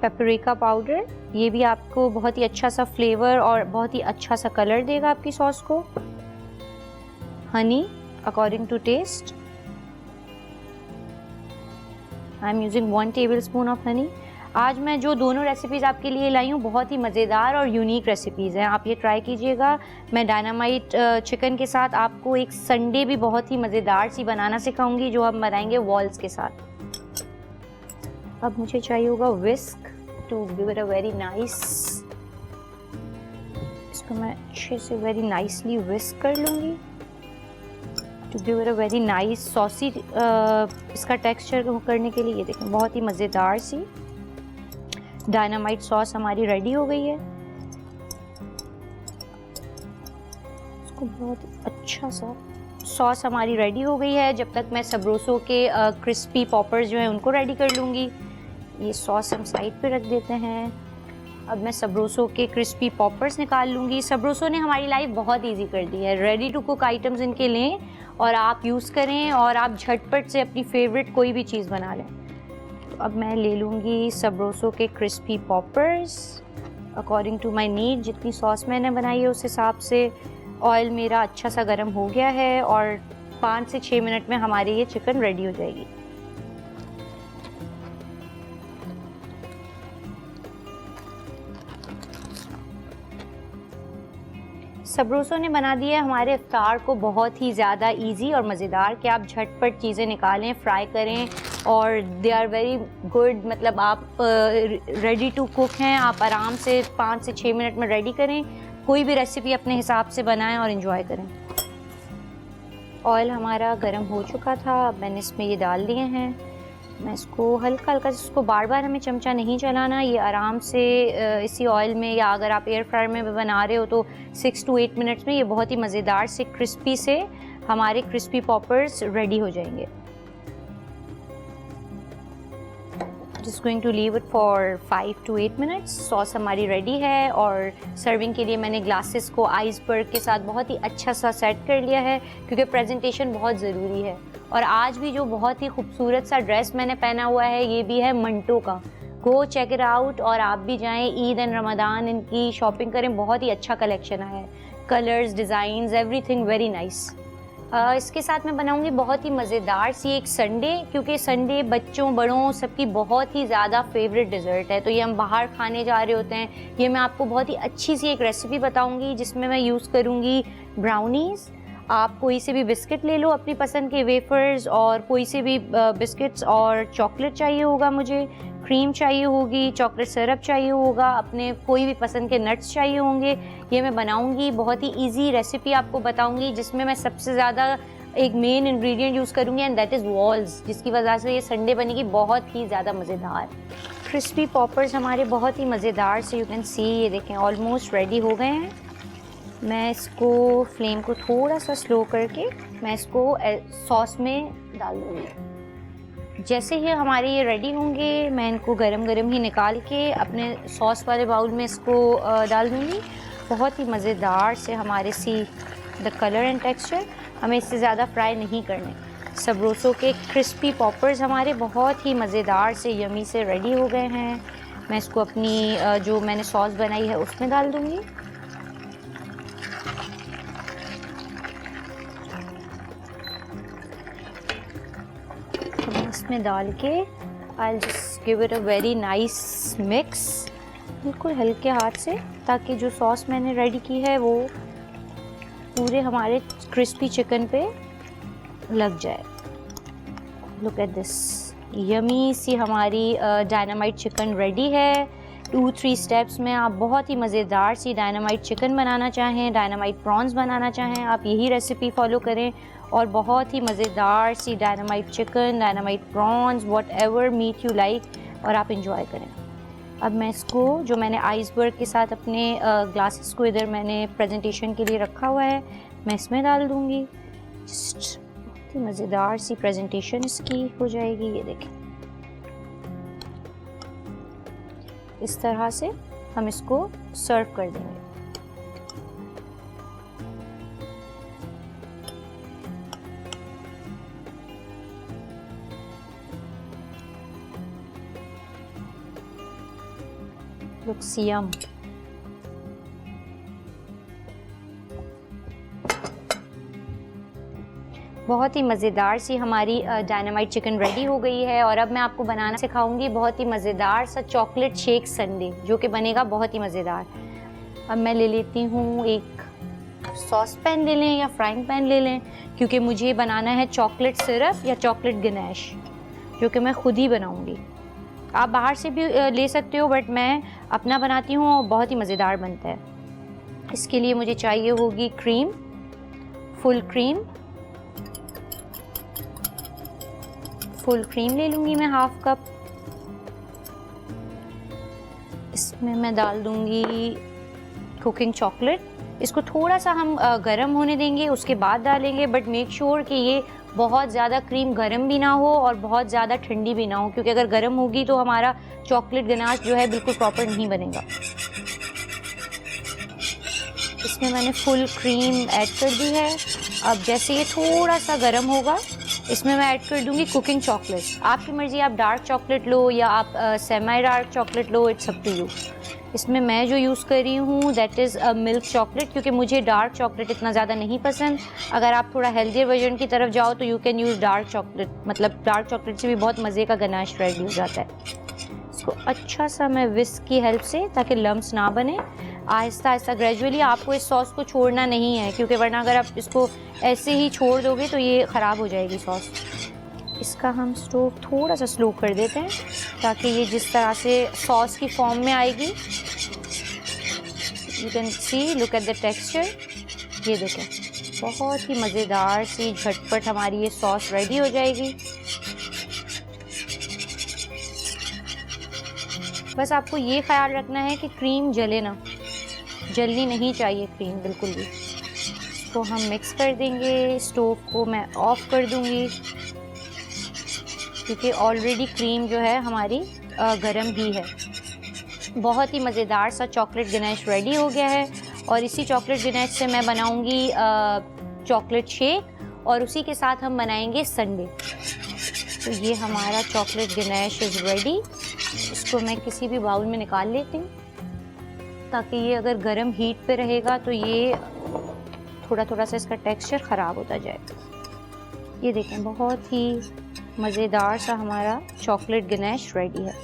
paprika powder, یہ بھی آپ کو بہت ہی اچھا سا فلیور اور بہت ہی اچھا سا کلر دے گا آپ کی سوس کو. Honey according to taste, I am using 1 tablespoon of honey. آج میں جو دونوں ریسیپیز آپ کے لیے لائی ہوں بہت ہی مزیدار اور یونیک ریسیپیز ہیں, آپ یہ ٹرائی کیجیے گا. میں ڈائنامائٹ چکن کے ساتھ آپ کو ایک سنڈے بھی بہت ہی مزیدار سی بنانا سکھاؤں گی جو ہم بنائیں گے والز کے ساتھ. اب مجھے چاہیے ہوگا whisk to give it a very nice. اس کو میں اچھے سے ویری نائسلی وسک کر لوں گی to give it a very nice saucy. اس کا ٹیکسچر کرنے کے لیے یہ دیکھیں بہت ہی مزیدار سی ڈائنامائٹ سوس ہماری ریڈی ہو گئی ہے. اس کو بہت اچھا سا سوس ہماری ریڈی ہو گئی ہے. جب تک میں سبروسو کے کرسپی پاپرز جو ہیں ان کو ریڈی کر لوں گی. یہ سوس ہم سائڈ پہ رکھ دیتے ہیں. اب میں سبروسو کے کرسپی پاپرز نکال لوں گی. سبروسو نے ہماری لائف بہت ایزی کر دی ہے. ریڈی ٹو کوک آئٹمز ان کے لیں اور آپ یوز کریں اور آپ جھٹپٹ سے اپنی فیوریٹ کوئی بھی چیز بنا لیں. اب میں لے لوں گی سبروسو کے crispy poppers according to my need. جتنی سوس میں نے بنائی ہے اس حساب سے. آئل میرا اچھا سا گرم ہو گیا ہے اور 5 سے 6 منٹ میں ہماری یہ چکن ریڈی ہو جائے گی. سبروسو نے بنا دیا ہے ہمارے افطار کو بہت ہی زیادہ ایزی اور مزیدار کہ آپ جھٹپٹ چیزیں نکالیں, فرائی کریں اور دے آر ویری گڈ. مطلب آپ ریڈی ٹو کوک ہیں, آپ آرام سے 5 سے 6 منٹ میں ریڈی کریں. کوئی بھی ریسیپی اپنے حساب سے بنائیں اور انجوائے کریں. آئل ہمارا گرم ہو چکا تھا. اب میں نے اس میں یہ ڈال دیے ہیں. میں اس کو ہلکا ہلکا, اس کو بار بار ہمیں چمچہ نہیں چلانا. یہ آرام سے اسی آئل میں یا اگر آپ ایئر فرائر میں بنا رہے ہو تو 6 to 8 منٹس میں یہ بہت ہی مزیدار سے کرسپی سے ہمارے کرسپی پاپرز ریڈی ہو جائیں گے. Just going to leave it for 5 to 8 minutes. Sauce ہماری ریڈی ہے اور سرونگ کے لیے میں نے گلاسز کو آئس برگ کے ساتھ بہت ہی اچھا سا سیٹ کر لیا ہے کیونکہ پریزنٹیشن بہت ضروری ہے. اور آج بھی جو بہت ہی خوبصورت سا ڈریس میں نے پہنا ہوا ہے یہ بھی ہے منٹو کا. گو چیک اٹ آؤٹ اور آپ بھی جائیں عید اینڈ رمضان ان کی شاپنگ کریں. بہت ہی اچھا کلیکشن آیا ہے. Colours, designs, everything very nice. اس کے ساتھ میں بناؤں گی بہت ہی مزیدار سی ایک سنڈے, کیونکہ سنڈے بچوں بڑوں سب کی بہت ہی زیادہ فیوریٹ ڈیزرٹ ہے. تو یہ ہم باہر کھانے جا رہے ہوتے ہیں. یہ میں آپ کو بہت ہی اچھی سی ایک ریسیپی بتاؤں گی جس میں یوز کروں گی براؤنیز. آپ کوئی سے بھی بسکٹ لے لو اپنی پسند کے ویفرز, اور کوئی سے بھی بسکٹس, اور چاکلیٹ چاہیے ہوگا مجھے, کریم چاہیے ہوگی, چاکلیٹ سرپ چاہیے ہوگا, اپنے کوئی بھی پسند کے نٹس چاہیے ہوں گے. یہ میں بناؤں گی, بہت ہی ایزی ریسیپی آپ کو بتاؤں گی جس میں سب سے زیادہ ایک مین انگریڈینٹ یوز کروں گی, اینڈ دیٹ از والز, جس کی وجہ سے یہ سنڈے بنے گی بہت ہی زیادہ مزیدار. کرسپی پاپرز ہمارے بہت ہی مزیدار سے, یو کین سی, یہ دیکھیں آلموسٹ ریڈی ہو گئے ہیں. میں اس کو فلیم کو تھوڑا سا سلو کر کے میں اس کو سوس میں ڈال دوں گی. جیسے ہی ہمارے یہ ریڈی ہوں گے میں ان کو گرم گرم ہی نکال کے اپنے سوس والے باؤل میں اس کو ڈال دوں گی. بہت ہی مزیدار سے ہمارے دا کلر اینڈ ٹیکسچر, ہمیں اس سے زیادہ فرائی نہیں کرنے. سبروسو کے کرسپی پاپرز ہمارے بہت ہی مزیدار سے یمی سے ریڈی ہو گئے ہیں. میں اس کو اپنی جو میں نے سوس بنائی ہے اس میں ڈال دوں گی. اس میں ڈال کے I'll just give it a very nice mix, بالکل ہلکے ہاتھ سے, تاکہ جو سوس میں نے ریڈی کی ہے وہ پورے ہمارے کرسپی چکن پہ لگ جائے. لک ایٹ دس, یمی سی ہماری ڈائنامائٹ چکن ریڈی ہے. 2-3 اسٹیپس میں آپ بہت ہی مزیدار سی ڈائنامائٹ چکن بنانا چاہیں, ڈائنامائٹ پرانز بنانا چاہیں, آپ یہی ریسیپی فالو کریں اور بہت ہی مزیدار سی dynamite chicken, dynamite prawns, whatever meat you like, اور آپ انجوائے کریں. اب میں اس کو, جو میں نے آئس برگ کے ساتھ اپنے گلاسز کو ادھر میں نے پریزنٹیشن کے لیے رکھا ہوا ہے, میں اس میں ڈال دوں گی. جسٹ بہت ہی مزیدار سی پریزنٹیشن اس کی ہو جائے گی. یہ دیکھیں اس طرح سے ہم اس کو سرو کر دیں گے. Looks yum. بہت ہی مزیدار سی ہماری ڈائنامائٹ چکن ریڈی ہو گئی ہے, اور اب میں آپ کو بنانا سکھاؤں گی بہت ہی مزیدار سا چاکلیٹ شیک سنڈے, جو کہ بنے گا بہت ہی مزیدار. اب میں لے لیتی ہوں, ایک ساس پین لے لیں یا فرائنگ پین لے لیں, کیونکہ مجھے بنانا ہے چاکلیٹ سرپ یا چاکلیٹ گنیش, جو کہ میں خود ہی بناؤں گی. آپ باہر سے بھی لے سکتے ہو, بٹ میں اپنا بناتی ہوں اور بہت ہی مزیدار بنتا ہے. اس کے لیے مجھے چاہیے ہوگی کریم, فل کریم لے لوں گی میں, 1/2 کپ. اس میں میں ڈال دوں گی کوکنگ چاکلیٹ. اس کو تھوڑا سا ہم گرم ہونے دیں گے, اس کے بعد ڈالیں گے, بٹ میک شیور کہ یہ بہت زیادہ کریم گرم بھی نہ ہو اور بہت زیادہ ٹھنڈی بھی نہ ہو, کیونکہ اگر گرم ہوگی تو ہمارا چاکلیٹ گناش جو ہے بالکل پراپر نہیں بنے گا. اس میں میں نے فل کریم ایڈ کر دی ہے. اب جیسے یہ تھوڑا سا گرم ہوگا, اس میں ایڈ کر دوں گی کوکنگ چاکلیٹ. آپ کی مرضی, آپ ڈارک چاکلیٹ لو یا آپ سیمی ڈارک چاکلیٹ لو, اٹس اپ ٹو یو. اس میں میں جو یوز کر رہی ہوں دیٹ از ملک چاکلیٹ, کیونکہ مجھے ڈارک چاکلیٹ اتنا زیادہ نہیں پسند. اگر آپ تھوڑا ہیلدیئر ورژن کی طرف جاؤ تو you can use dark chocolate, مطلب ڈارک چاکلیٹ سے بھی بہت مزے کا گناش ریڈی ہو جاتا ہے. اس کو اچھا سا میں وسک کی ہیلپ سے, تاکہ لمس نہ بنے, آہستہ آہستہ گریجولی. آپ کو اس سوس کو چھوڑنا نہیں ہے, کیونکہ ورنہ اگر آپ اس کو ایسے ہی چھوڑ دو گے تو یہ خراب ہو جائے گی سوس. اس کا ہم اسٹوو تھوڑا سا سلو کر دیتے ہیں, تاکہ یہ جس طرح سے سوس کی فارم میں آئے گی. You can see, look at the texture. یہ دیکھیں بہت ہی مزیدار سی جھٹپٹ ہماری یہ سوس ریڈی ہو جائے گی. بس آپ کو یہ خیال رکھنا ہے کہ کریم جلے نہ, جلنی نہیں چاہیے کریم بالکل بھی. اس کو ہم مکس کر دیں گے. اسٹوو کو میں آف کر دوں گی, کیونکہ آلریڈی کریم جو ہے ہماری گرم ہی ہے. بہت ہی مزیدار سا چاکلیٹ گنیش ریڈی ہو گیا ہے, اور اسی چاکلیٹ گنیش سے میں بناؤں گی چاکلیٹ شیک, اور اسی کے ساتھ ہم بنائیں گے سنڈے. تو یہ ہمارا چاکلیٹ گنیش از ریڈی. اس کو میں کسی بھی باؤل میں نکال لیتی ہوں, تاکہ یہ اگر گرم ہیٹ پہ رہے گا تو یہ تھوڑا سا اس کا ٹیکسچر خراب ہوتا جائے. یہ دیکھیں بہت ہی مزیدار سا ہمارا چاکلیٹ گنیش ریڈی ہے.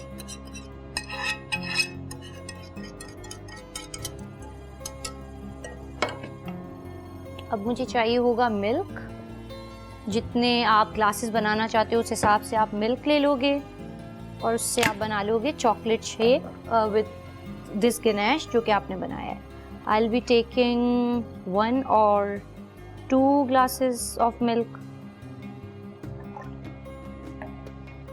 اب مجھے چاہیے ہوگا ملک. جتنے آپ گلاسز بنانا چاہتے ہو اس حساب سے آپ ملک لے لو گے اور اس سے آپ بنا لو گے chocolate shake with this Ganesh جو کہ آپ نے بنایا ہے. I'll be taking 1 or 2 glasses of milk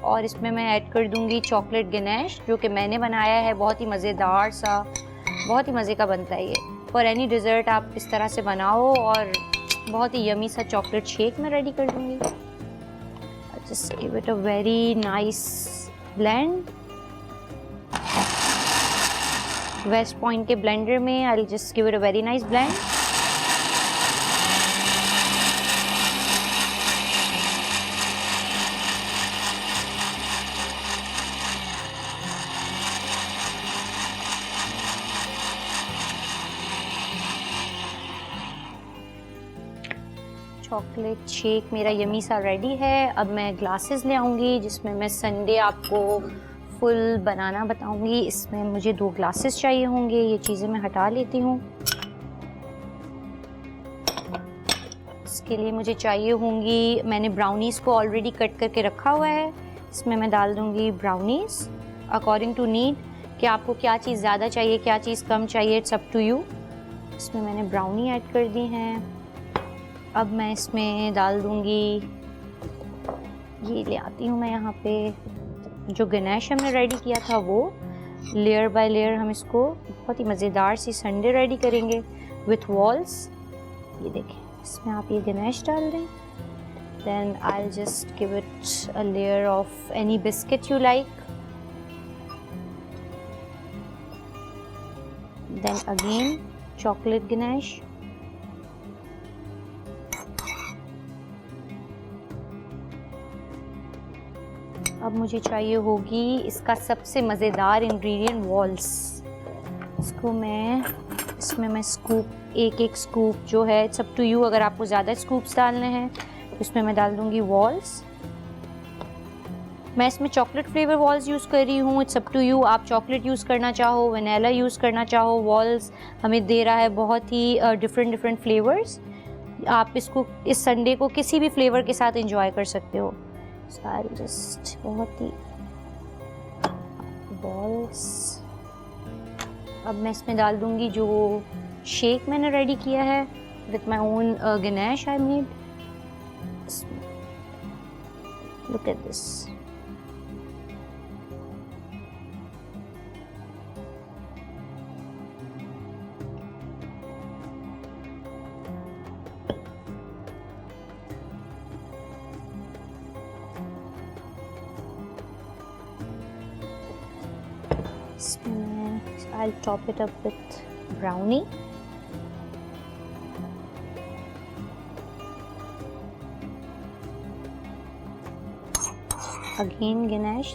اور اس میں میں ایڈ کر دوں گی چاکلیٹ گنیش جو کہ میں نے بنایا ہے. بہت ہی مزیدار سا, بہت ہی مزے کا بنتا ہے یہ. فار اینی ڈیزرٹ آپ اس طرح سے بناؤ اور بہت ہی یمی سا چاکلیٹ شیک میں ریڈی کر دوں گی. Just give it a very nice blend. West Point کے بلینڈر میں I will just give it a very nice blend. Chocolate shake میرا یمی سا ریڈی ہے. اب میں گلاسز لے آؤں گی جس میں میں سنڈے آپ کو فل بنانا بتاؤں گی. اس میں مجھے 2 گلاسز چاہیے ہوں گے. یہ چیزیں میں ہٹا لیتی ہوں. اس کے لیے مجھے چاہیے ہوں گی, میں نے براؤنیز کو آلریڈی کٹ کر کے رکھا ہوا ہے. اس میں میں ڈال دوں گی براؤنیز اکارڈنگ ٹو نیڈ کہ آپ کو کیا چیز زیادہ چاہیے, کیا چیز کم چاہیے, اٹس اپ ٹو یو. اس میں میں نے براؤنی ایڈ کر دی ہیں. اب میں اس میں ڈال دوں گی, یہ لے آتی ہوں میں یہاں پہ, جو گنیش ہم نے ریڈی کیا تھا وہ لیئر بائی لیئر ہم اس کو بہت ہی مزیدار سی سنڈے ریڈی کریں گے وتھ والس. یہ دیکھیں اس میں آپ یہ گنیش ڈال دیں. Then I just give it a layer of any biscuit you like. Then again chocolate ganache. اب مجھے چاہیے ہوگی اس کا سب سے مزیدار انگریڈینٹ والس. اس کو میں اس میں اسکوپ ایک اسکوپ جو ہے اٹس اپ ٹو یو. اگر آپ کو زیادہ اسکوپس ڈالنے ہیں اس میں دال دوں گی والس. میں اس میں چاکلیٹ فلیور والس یوز کر رہی ہوں. اٹس اپ ٹو یو, آپ چاکلیٹ یوز کرنا چاہو, ونیلا یوز کرنا چاہو. والس ہمیں دے رہا ہے بہت ہی ڈفرینٹ فلیورز. آپ اس کو اس سنڈے کو کسی بھی فلیور کے ساتھ انجوائے کر سکتے ہو. جسٹ بہت ہی بالس. اب میں اس میں ڈال دوں gی جو شیک میں نے ریڈی کیا ہے with my own ganache I made. Look at this. I'll top it up with brownie. Again Ganesh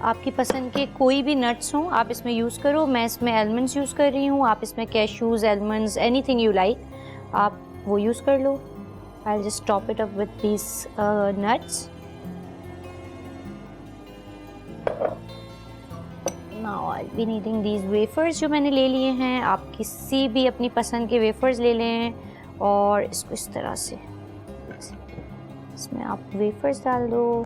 آپ کی پسند کے کوئی بھی نٹس ہوں آپ اس میں یوز کرو. میں اس میں ایلمنڈس یوز کر رہی ہوں. آپ اس میں کیشوز, ایلمنڈس, اینی تھنگ یو لائک آپ وہ یوز کر لو. I'll just top it up with these nuts. Now I'll be needing these wafers جو میں نے لے لیے ہیں. آپ کسی بھی اپنی پسند کے wafers لے لیں اور اس کو اس طرح سے اس میں آپ wafers ڈال دو.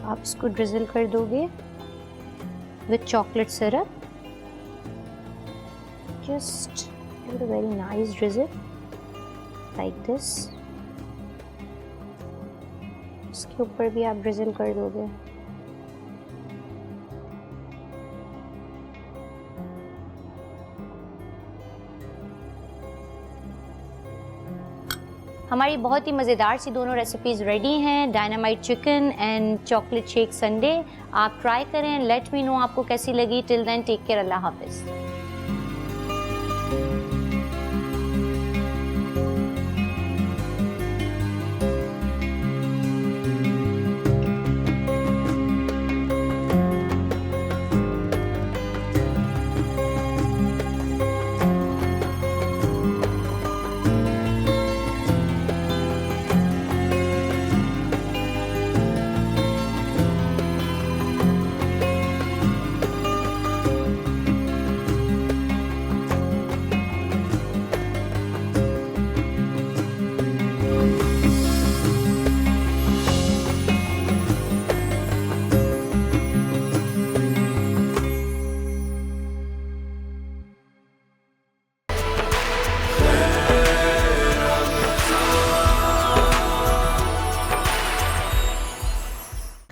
آپ اس کو ڈرزل کر دو گے with chocolate syrup. Just give it a very nice drizzle like this. اس کے اوپر بھی آپ ڈرزل کر دو گے. ہماری بہت ہی مزیدار سی دونوں ریسیپیز ریڈی ہیں, dynamite chicken and chocolate shake Sunday. آپ ٹرائی کریں, لیٹ می نو آپ کو کیسی لگی. ٹل دین ٹیک کیئر, اللہ حافظ.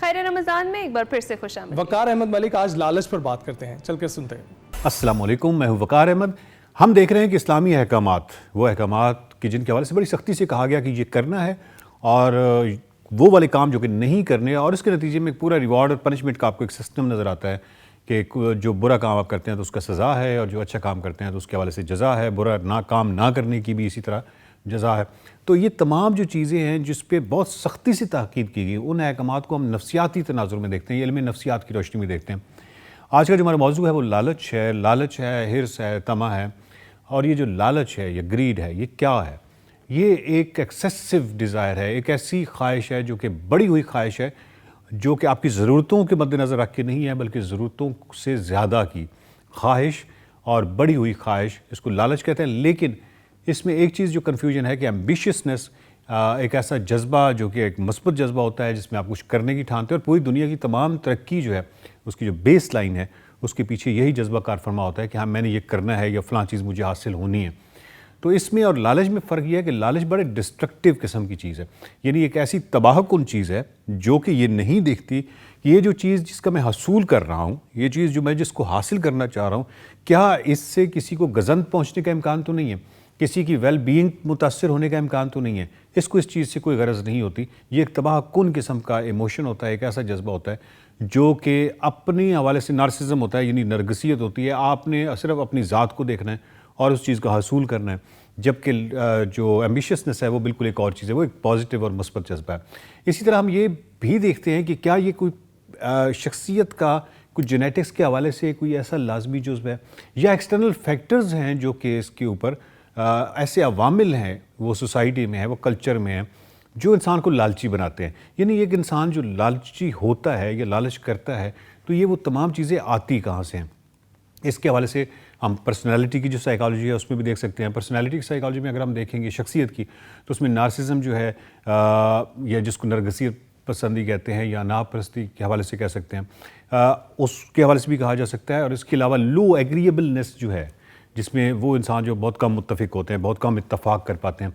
خیر رمضان میں ایک بار پھر سے خوش آمدید. وقار احمد ملک آج لالچ پر بات کرتے ہیں, چل کے سنتے ہیں. السلام علیکم, میں ہوں وقار احمد. ہم دیکھ رہے ہیں کہ اسلامی احکامات, وہ احکامات کہ جن کے حوالے سے بڑی سختی سے کہا گیا کہ یہ کرنا ہے, اور وہ والے کام جو کہ نہیں کرنے, اور اس کے نتیجے میں پورا ریوارڈ اور پنشمنٹ کا آپ کو ایک سسٹم نظر آتا ہے کہ جو برا کام آپ کرتے ہیں تو اس کا سزا ہے, اور جو اچھا کام کرتے ہیں تو اس کے حوالے سے جزا ہے, برا کام نہ کرنے کی بھی اسی طرح جزا ہے. تو یہ تمام جو چیزیں ہیں جس پہ بہت سختی سے تاکید کی گئی, ان احکامات کو ہم نفسیاتی تناظر میں دیکھتے ہیں, یہ علم نفسیات کی روشنی میں دیکھتے ہیں. آج کا جو ہمارا موضوع ہے وہ لالچ ہے. لالچ ہے, ہرس ہے, طمع ہے. اور یہ جو لالچ ہے, یہ گریڈ ہے, یہ کیا ہے؟ یہ ایک ایکسیسو ڈیزائر ہے, ایک ایسی خواہش ہے جو کہ بڑی ہوئی خواہش ہے, جو کہ آپ کی ضرورتوں کے مد نظر رکھ کے نہیں ہے, بلکہ ضرورتوں سے زیادہ کی خواہش اور بڑی ہوئی خواہش, اس کو لالچ کہتے ہیں. لیکن اس میں ایک چیز جو کنفیوژن ہے کہ ایمبیشیسنس ایک ایسا جذبہ جو کہ ایک مثبت جذبہ ہوتا ہے جس میں آپ کچھ کرنے کی ٹھانتے ہیں, اور پوری دنیا کی تمام ترقی جو ہے اس کی جو بیس لائن ہے اس کے پیچھے یہی جذبہ کار فرما ہوتا ہے کہ ہاں میں نے یہ کرنا ہے یا فلاں چیز مجھے حاصل ہونی ہے. تو اس میں اور لالچ میں فرق یہ ہے کہ لالچ بڑے ڈسٹرکٹیو قسم کی چیز ہے, یعنی ایک ایسی تباہ کن چیز ہے جو کہ یہ نہیں دیکھتی کہ یہ جو چیز جس کا میں حصول کر رہا ہوں, یہ چیز جو میں جس کو حاصل کرنا چاہ رہا ہوں, کیا اس سے کسی کو گزند پہنچنے کا امکان تو نہیں ہے, کسی کی ویل بینگ متاثر ہونے کا امکان تو نہیں ہے, اس کو اس چیز سے کوئی غرض نہیں ہوتی. یہ ایک تباہ کن قسم کا ایموشن ہوتا ہے, ایک ایسا جذبہ ہوتا ہے جو کہ اپنی حوالے سے نارسزم ہوتا ہے, یعنی نرگسیت ہوتی ہے. آپ نے صرف اپنی ذات کو دیکھنا ہے اور اس چیز کا حصول کرنا ہے, جبکہ جو ایمبیشیسنس ہے وہ بالکل ایک اور چیز ہے, وہ ایک پازیٹیو اور مثبت جذبہ ہے. اسی طرح ہم یہ بھی دیکھتے ہیں کہ کیا یہ کوئی شخصیت کا کچھ جینیٹکس کے حوالے سے کوئی ایسا لازمی جزو ہے, یا ایکسٹرنل فیکٹرز ہیں جو کہ اس کے اوپر ایسے عوامل ہیں, وہ سوسائٹی میں ہے, وہ کلچر میں ہے, جو انسان کو لالچی بناتے ہیں. یعنی ایک انسان جو لالچی ہوتا ہے یا لالچ کرتا ہے تو یہ وہ تمام چیزیں آتی کہاں سے ہیں. اس کے حوالے سے ہم پرسنالٹی کی جو سائیکالوجی ہے اس میں بھی دیکھ سکتے ہیں. پرسنالٹی کی سائیکالوجی میں اگر ہم دیکھیں گے شخصیت کی, تو اس میں نارسزم جو ہے یا جس کو نرگسیت پسندی کہتے ہیں یا ناپرستی کے حوالے سے کہہ سکتے ہیں, اس کے حوالے سے بھی کہا جا سکتا ہے. اور اس کے علاوہ لو ایگریبلنس جو ہے, جس میں وہ انسان جو بہت کم متفق ہوتے ہیں, بہت کم اتفاق کر پاتے ہیں,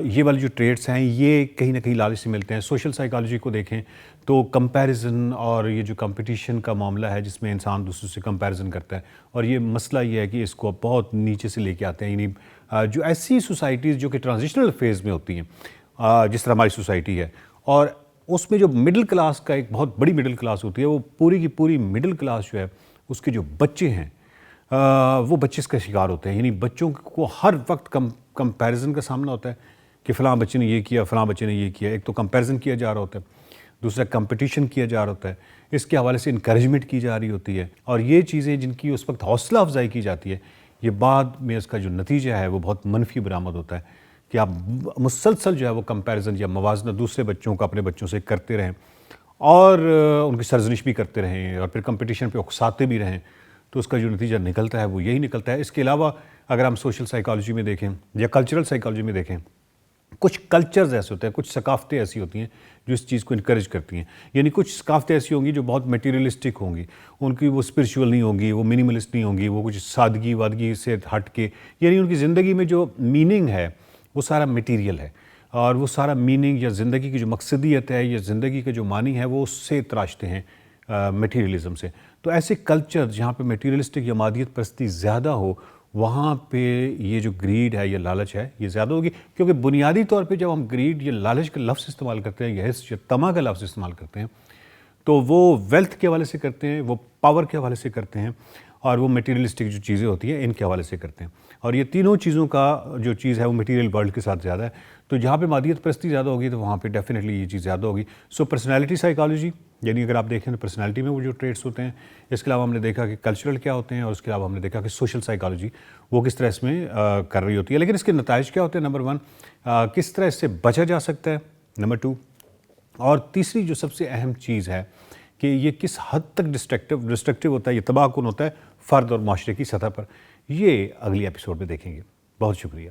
یہ والی جو ٹریٹس ہیں یہ کہیں نہ کہیں لالچ سے ملتے ہیں. سوشل سائیکالوجی کو دیکھیں تو کمپیریزن اور یہ جو کمپٹیشن کا معاملہ ہے جس میں انسان دوسروں سے کمپیریزن کرتا ہے, اور یہ مسئلہ یہ ہے کہ اس کو بہت نیچے سے لے کے آتے ہیں. یعنی جو ایسی سوسائٹیز جو کہ ٹرانزیشنل فیز میں ہوتی ہیں, جس طرح ہماری سوسائٹی ہے, اور اس میں جو مڈل کلاس کا ایک بہت بڑی مڈل کلاس ہوتی ہے, وہ پوری کی پوری مڈل کلاس جو ہے اس کے جو بچے ہیں وہ بچے اس کا شکار ہوتے ہیں. یعنی بچوں کو ہر وقت کمپیریزن کا سامنا ہوتا ہے کہ فلاں بچے نے یہ کیا, فلاں بچے نے یہ کیا. ایک تو کمپیریزن کیا جا رہا ہوتا ہے, دوسرا کمپٹیشن کیا جا رہا ہوتا ہے, اس کے حوالے سے انکریجمنٹ کی جا رہی ہوتی ہے. اور یہ چیزیں جن کی اس وقت حوصلہ افزائی کی جاتی ہے, یہ بعد میں اس کا جو نتیجہ ہے وہ بہت منفی برآمد ہوتا ہے کہ آپ مسلسل جو ہے وہ کمپیریزن یا موازنہ دوسرے بچوں کا اپنے بچوں سے کرتے رہیں, اور ان کی سرزنش بھی کرتے رہیں, اور پھر کمپٹیشن پہ اکساتے بھی رہیں, تو اس کا جو نتیجہ نکلتا ہے وہ یہی نکلتا ہے. اس کے علاوہ اگر ہم سوشل سائیکالوجی میں دیکھیں یا کلچرل سائیکالوجی میں دیکھیں, کچھ کلچرز ایسے ہوتے ہیں, کچھ ثقافتیں ایسی ہوتی ہیں جو اس چیز کو انکریج کرتی ہیں. یعنی کچھ ثقافتیں ایسی ہوں گی جو بہت میٹیریلسٹک ہوں گی, ان کی وہ اسپرچول نہیں ہوں گی, وہ منیملسٹ نہیں ہوں گی, وہ کچھ سادگی وادگی سے ہٹ کے, یعنی ان کی زندگی میں جو میننگ ہے وہ سارا میٹیریل ہے, اور وہ سارا میننگ یا زندگی کی جو مقصدیت ہے یا زندگی کا جو معنی ہے وہ اس سے تراشتے ہیں, میٹیریلزم سے. تو ایسے کلچر جہاں پہ میٹیریلسٹک یا مادیت پرستی زیادہ ہو, وہاں پہ یہ جو گریڈ ہے یا لالچ ہے یہ زیادہ ہوگی. کیونکہ بنیادی طور پہ جب ہم گریڈ یا لالچ کا لفظ استعمال کرتے ہیں یا حرص یا طمع کا لفظ استعمال کرتے ہیں, تو وہ ویلتھ کے حوالے سے کرتے ہیں, وہ پاور کے حوالے سے کرتے ہیں, اور وہ میٹیریلسٹک جو چیزیں ہوتی ہیں ان کے حوالے سے کرتے ہیں. اور یہ تینوں چیزوں کا جو چیز ہے وہ میٹیریل ورلڈ کے ساتھ زیادہ ہے. تو جہاں پہ مادیت پرستی زیادہ ہوگی تو وہاں پہ ڈیفینیٹلی یہ چیز زیادہ ہوگی. سو پرسنالٹی سائیکالوجی, یعنی اگر آپ دیکھیں تو پرسنالٹی میں وہ جو ٹریٹس ہوتے ہیں. اس کے علاوہ ہم نے دیکھا کہ کلچرل کیا ہوتے ہیں, اور اس کے علاوہ ہم نے دیکھا کہ سوشل سائیکالوجی وہ کس طرح اس میں کر رہی ہوتی ہے. لیکن اس کے نتائج کیا ہوتے ہیں؟ نمبر 1, کس طرح اس سے بچا جا سکتا ہے. نمبر 2, اور تیسری جو سب سے اہم چیز ہے کہ یہ کس حد تک ڈسٹرکٹیو ہوتا ہے, یہ تباہ کن ہوتا ہے فرد اور معاشرے کی سطح پر. یہ اگلی ایپیسوڈ میں دیکھیں گے. بہت شکریہ.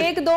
1 2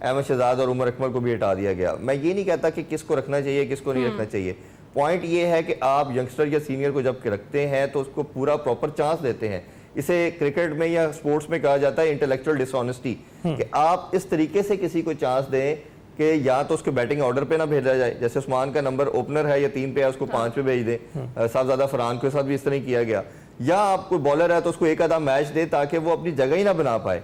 احمد شہزاد اور عمر اکمل کو بھی ہٹا دیا گیا. میں یہ نہیں کہتا کہ کس کو رکھنا چاہیے کس کو نہیں رکھنا چاہیے. پوائنٹ یہ ہے کہ آپ ینگسٹر یا سینئر کو جب رکھتے ہیں تو اس کو پورا پراپر چانس دیتے ہیں. اسے کرکٹ میں یا سپورٹس میں کہا جاتا ہے انٹلیکچوئل ڈس آنیسٹی, کہ آپ اس طریقے سے کسی کو چانس دیں کہ یا تو اس کے بیٹنگ آرڈر پہ نہ بھیجا جائے, جیسے عثمان کا نمبر اوپنر ہے یا 3 پہ ہے, اس کو 5 پہ بھیج دیں. صاحبزادہ فرحان کے ساتھ بھی اس طرح کیا گیا. یا آپ کوئی بالر ہے تو اس کو ایک آدھا میچ دے تاکہ وہ اپنی جگہ ہی نہ بنا پائے.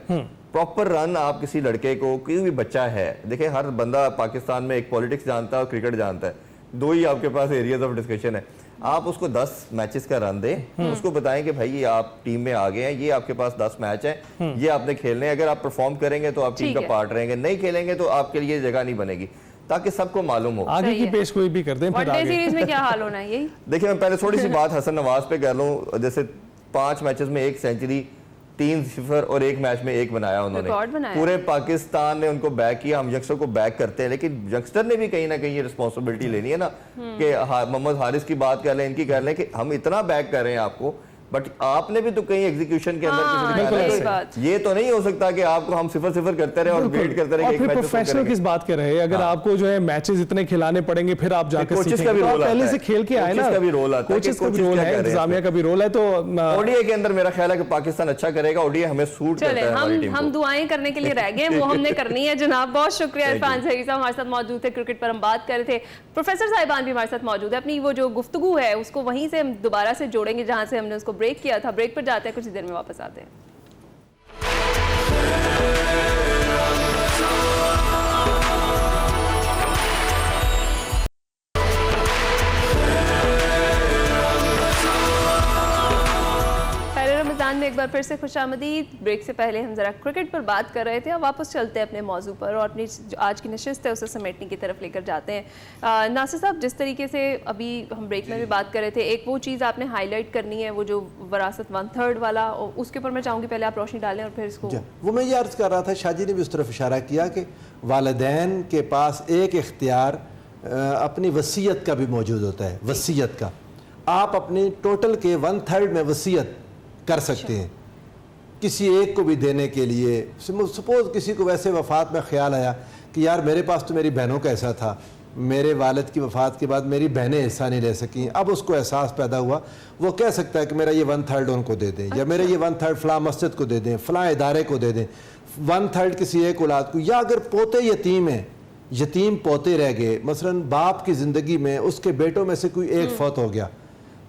پراپر رن آپ کسی لڑکے کو, کوئی بھی بچہ ہے, دیکھیں ہر بندہ پاکستان میں ایک پولیٹکس جانتا ہے اور کرکٹ جانتا ہے, 2 ہی آپ کے پاس ایریاز آف ڈسکشن ہے. آپ اس کو 10 میچز کا رن دیں, اس کو بتائیں کہ بھائی آپ ٹیم میں آ گئے ہیں, یہ آپ کے پاس 10 میچ ہیں, یہ آپ نے کھیلنے ہیں, اگر آپ پرفارم کریں گے تو آپ ٹیم کا پارٹ رہیں گے, نہیں کھیلیں گے تو آپ کے لیے جگہ نہیں بنے گی, تاکہ سب کو معلوم ہو. آگے کی پیش کوئی بھی کر دیں ون ڈے سیریز میں کیا حال ہونا ہے یہی. دیکھیں میں پہلے تھوڑی سی بات حسن نواز پہ کر لوں. جیسے 5 میچز میں 1 سینچری, 3-0 اور 1 میچ میں 1 بنایا انہوں نے. پورے پاکستان نے ان کو بیک کیا. ہم ینگسٹر کو بیک کرتے ہیں, لیکن ینگسٹر نے بھی کہیں نہ کہیں یہ رسپانسبلٹی لینی ہے نا, کہ محمد حارث کی بات کر لیں, ان کی کر لیں, کہ ہم اتنا بیک کر رہے ہیں آپ کو, بٹ آپ نے بھی تو کہیں ایگزیکیوشن کے اندر یہ تو نہیں ہو سکتا کہ آپ کو ہم 0-0 کرتے رہے اور ویٹ کرتے رہے. اور پھر پروفیشنل کس بات کے رہے, اگر آپ کو جو ہے میچز اتنے کھلانے پڑیں گے پھر آپ جا کے سیکھیں گے. آپ پہلے سے کھیل کے آئے نا, کوچز کا بھی رول ہے, انتظامیہ کا بھی رول ہے. تو او ڈی اے کے اندر میرا خیال ہے کہ پاکستان اچھا کرے گا. او ڈی اے ہمیں سوٹ کرتا ہے ہماری ٹیم کو. ہم دعائیں کرنے کے لیے رہ گئے, وہ ہم نے کرنی ہے. جناب بہت شکریہ. عرفان ظہیر صاحب ہمارے ساتھ موجود تھے, کرکٹ پر ہم بات کر رہے تھے. پروفیسر صاحبان بھی ہمارے ساتھ موجود ہے. اپنی وہ جو گفتگو ہے اس کو وہیں سے ہم دوبارہ سے جوڑیں گے جہاں سے ہم نے اس کو بریک کیا تھا. بریک پر جاتے ہیں, کچھ دیر میں واپس آتے ہیں. رمضان میں ایک بار پھر سے خوش آمدید. بریک سے پہلے ہم ذرا کرکٹ پر بات کر رہے تھے, اور واپس چلتے ہیں اپنے موضوع پر اور اپنی آج کی نشست ہے اسے سمیٹنے کی طرف لے کر جاتے ہیں. ناصر صاحب, جس طریقے سے ابھی ہم بریک میں بھی بات کر رہے تھے, ایک وہ چیز آپ نے ہائی لائٹ کرنی ہے, وہ جو وراثت 1/3 والا, اس کے اوپر میں چاہوں گی پہلے آپ روشنی ڈالیں اور پھر اس کو. وہ میں یہ عرض کر رہا تھا, شاہ جی نے بھی اس طرف اشارہ کیا کہ والدین کے پاس ایک اختیار اپنی وصیت کا بھی موجود ہوتا ہے. وصیت کا آپ اپنی ٹوٹل کے 1/3 میں وصیت کر سکتے ہیں کسی ایک کو بھی دینے کے لیے. سپوز کسی کو ویسے وفات میں خیال آیا کہ یار میرے پاس تو میری بہنوں کا ایسا تھا, میرے والد کی وفات کے بعد میری بہنیں حصہ نہیں لے سکیں, اب اس کو احساس پیدا ہوا, وہ کہہ سکتا ہے کہ میرا یہ 1/3 ان کو دے دیں, یا میرا یہ 1/3 فلاں مسجد کو دے دیں, فلاں ادارے کو دے دیں, 1/3 کسی ایک اولاد کو. یا اگر پوتے یتیم ہیں, یتیم پوتے رہ گئے, مثلا باپ کی زندگی میں اس کے بیٹوں میں سے کوئی ایک فوت ہو گیا,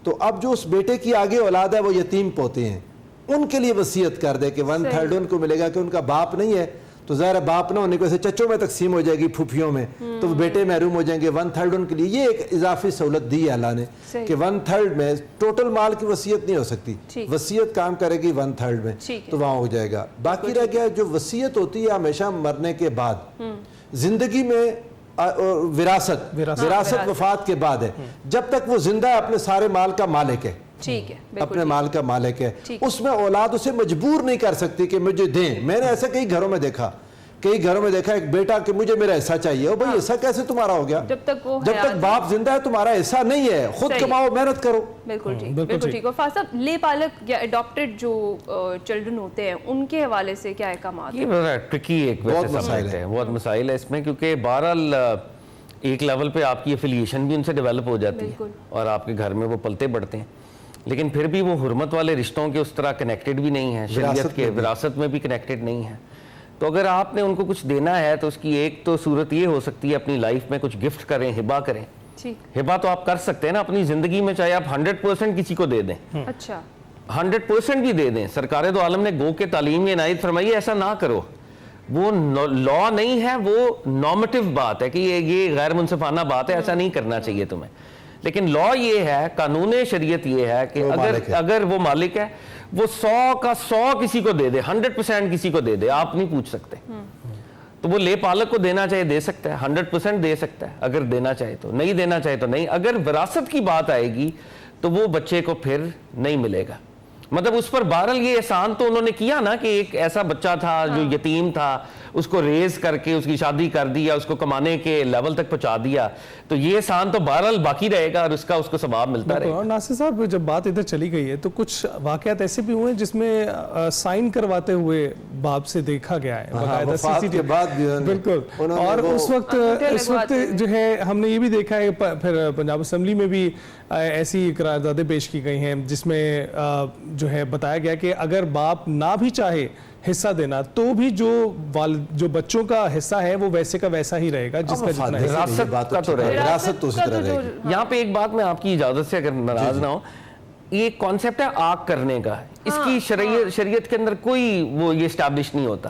تو اب جو اس بیٹے کی آگے اولاد ہے وہ یتیم پوتے ہیں, ان کے لیے وصیت کر دے کہ 1/3 ان کو ملے گا, کہ ان کا باپ نہیں ہے تو ظاہر باپ نہ ہونے کی وجہ سے چچوں میں تقسیم ہو جائے گی, پھوپھیوں میں, تو وہ بیٹے محروم ہو جائیں گے. 1/3 ان کے لیے یہ ایک اضافی سہولت دی ہے اللہ نے, کہ 1/3 میں ٹوٹل مال کی وصیت نہیں ہو سکتی, وصیت کام کرے گی 1/3 میں, تو وہاں ہو جائے گا. باقی رہ گیا جو وصیت ہوتی ہے ہمیشہ مرنے کے بعد, زندگی میں وراثت وفات کے بعد ہے. جب تک وہ زندہ ہے اپنے سارے مال کا مالک ہے, ٹھیک ہے, اپنے مال کا مالک ہے, اس میں اولاد اسے مجبور نہیں کر سکتی کہ مجھے دیں. میں نے ایسا کئی گھروں میں دیکھا ایک بیٹا کہ مجھے میرا حصہ چاہیے. او بھائی حصہ کیسے تمہارا ہو گیا, جب تک باپ زندہ ہے تمہارا حصہ نہیں ہے, خود کماؤ, محنت کرو. بالکل ٹھیک. اور فاضل صاحب, لے پالک یا اڈاپٹڈ جو چلڈرن ہوتے ہیں ان کے حوالے سے کیا احکامات؟ یہ بڑا ٹرکی ایک بہت مسائل ہے اس میں, کیونکہ بہرحال ایک لیول پہ آپ کی افیلیشن بھی ان سے ڈیولپ ہو جاتی ہے اور آپ کے گھر میں وہ پلتے بڑھتے ہیں, لیکن پھر بھی وہ حرمت والے رشتوں کے اس طرح کنیکٹڈ بھی نہیں ہیں, شریعت کے وراثت میں بھی کنیکٹڈ نہیں ہیں. تو اگر آپ نے ان کو کچھ دینا ہے تو اس کی ایک تو صورت یہ ہو سکتی ہے اپنی لائف میں کچھ گفٹ کریں, ہبا کریں. ہبا تو آپ کر سکتے ہیں نا اپنی زندگی میں, چاہے آپ 100% کسی کو دے دیں, اچھا 100% بھی دے دیں. سرکار دو عالم نے گو کے تعلیم عنایت فرمائی ہے ایسا نہ کرو. وہ لا نہیں ہے, وہ نارمیٹو بات ہے کہ یہ غیر منصفانہ بات ہے, ایسا نہیں کرنا چاہیے تمہیں. لیکن لا یہ ہے, قانون شریعت یہ ہے کہ اگر وہ مالک ہے وہ 100 کا 100 کسی کو دے دے, 100% کسی کو دے دے, آپ نہیں پوچھ سکتے. تو وہ لے پالک کو دینا چاہے دے سکتا ہے, 100% دے سکتا ہے اگر دینا چاہے تو, نہیں دینا چاہے تو نہیں. اگر وراثت کی بات آئے گی تو وہ بچے کو پھر نہیں ملے گا. مطلب اس پر بہرحال یہ احسان تو انہوں نے کیا نا کہ ایک ایسا بچہ تھا جو یتیم تھا, اس کو ریز کر کے اس کی شادی کر دیا, اس کو کمانے کے لیول تک پہنچا دیا, تو یہ احسان تو بہرحال باقی رہے گا اور اس کا اس کو ثواب ملتا رہے گا. اور ناصر صاحب جب بات ادھر چلی گئی ہے تو کچھ واقعات ایسے بھی ہوئے ہیں جس میں سائن کرواتے ہوئے باپ سے دیکھا گیا ہے باقاعدہ CCTV. بالکل. اور اس وقت جو ہے ہم نے یہ بھی دیکھا ہے پھر پنجاب اسمبلی میں بھی ایسی قراردادیں پیش کی گئی ہیں جس میں جو ہے بتایا گیا کہ اگر باپ نہ بھی چاہے حصہ دینا تو بھی جو بچوں کا حصہ ہے وہ ویسے کا ویسا ہی رہے گا جس کا جتنا ہے. وراثت تو اسی طرح رہے گی. یہاں پہ ایک بات میں آپ کی اجازت سے اگر ناراض نہ ہو, یہ کانسیپٹ ہے آگ کرنے کا, اس کی شریعت کے اندر کوئی وہ یہ اسٹیبلش نہیں ہوتا,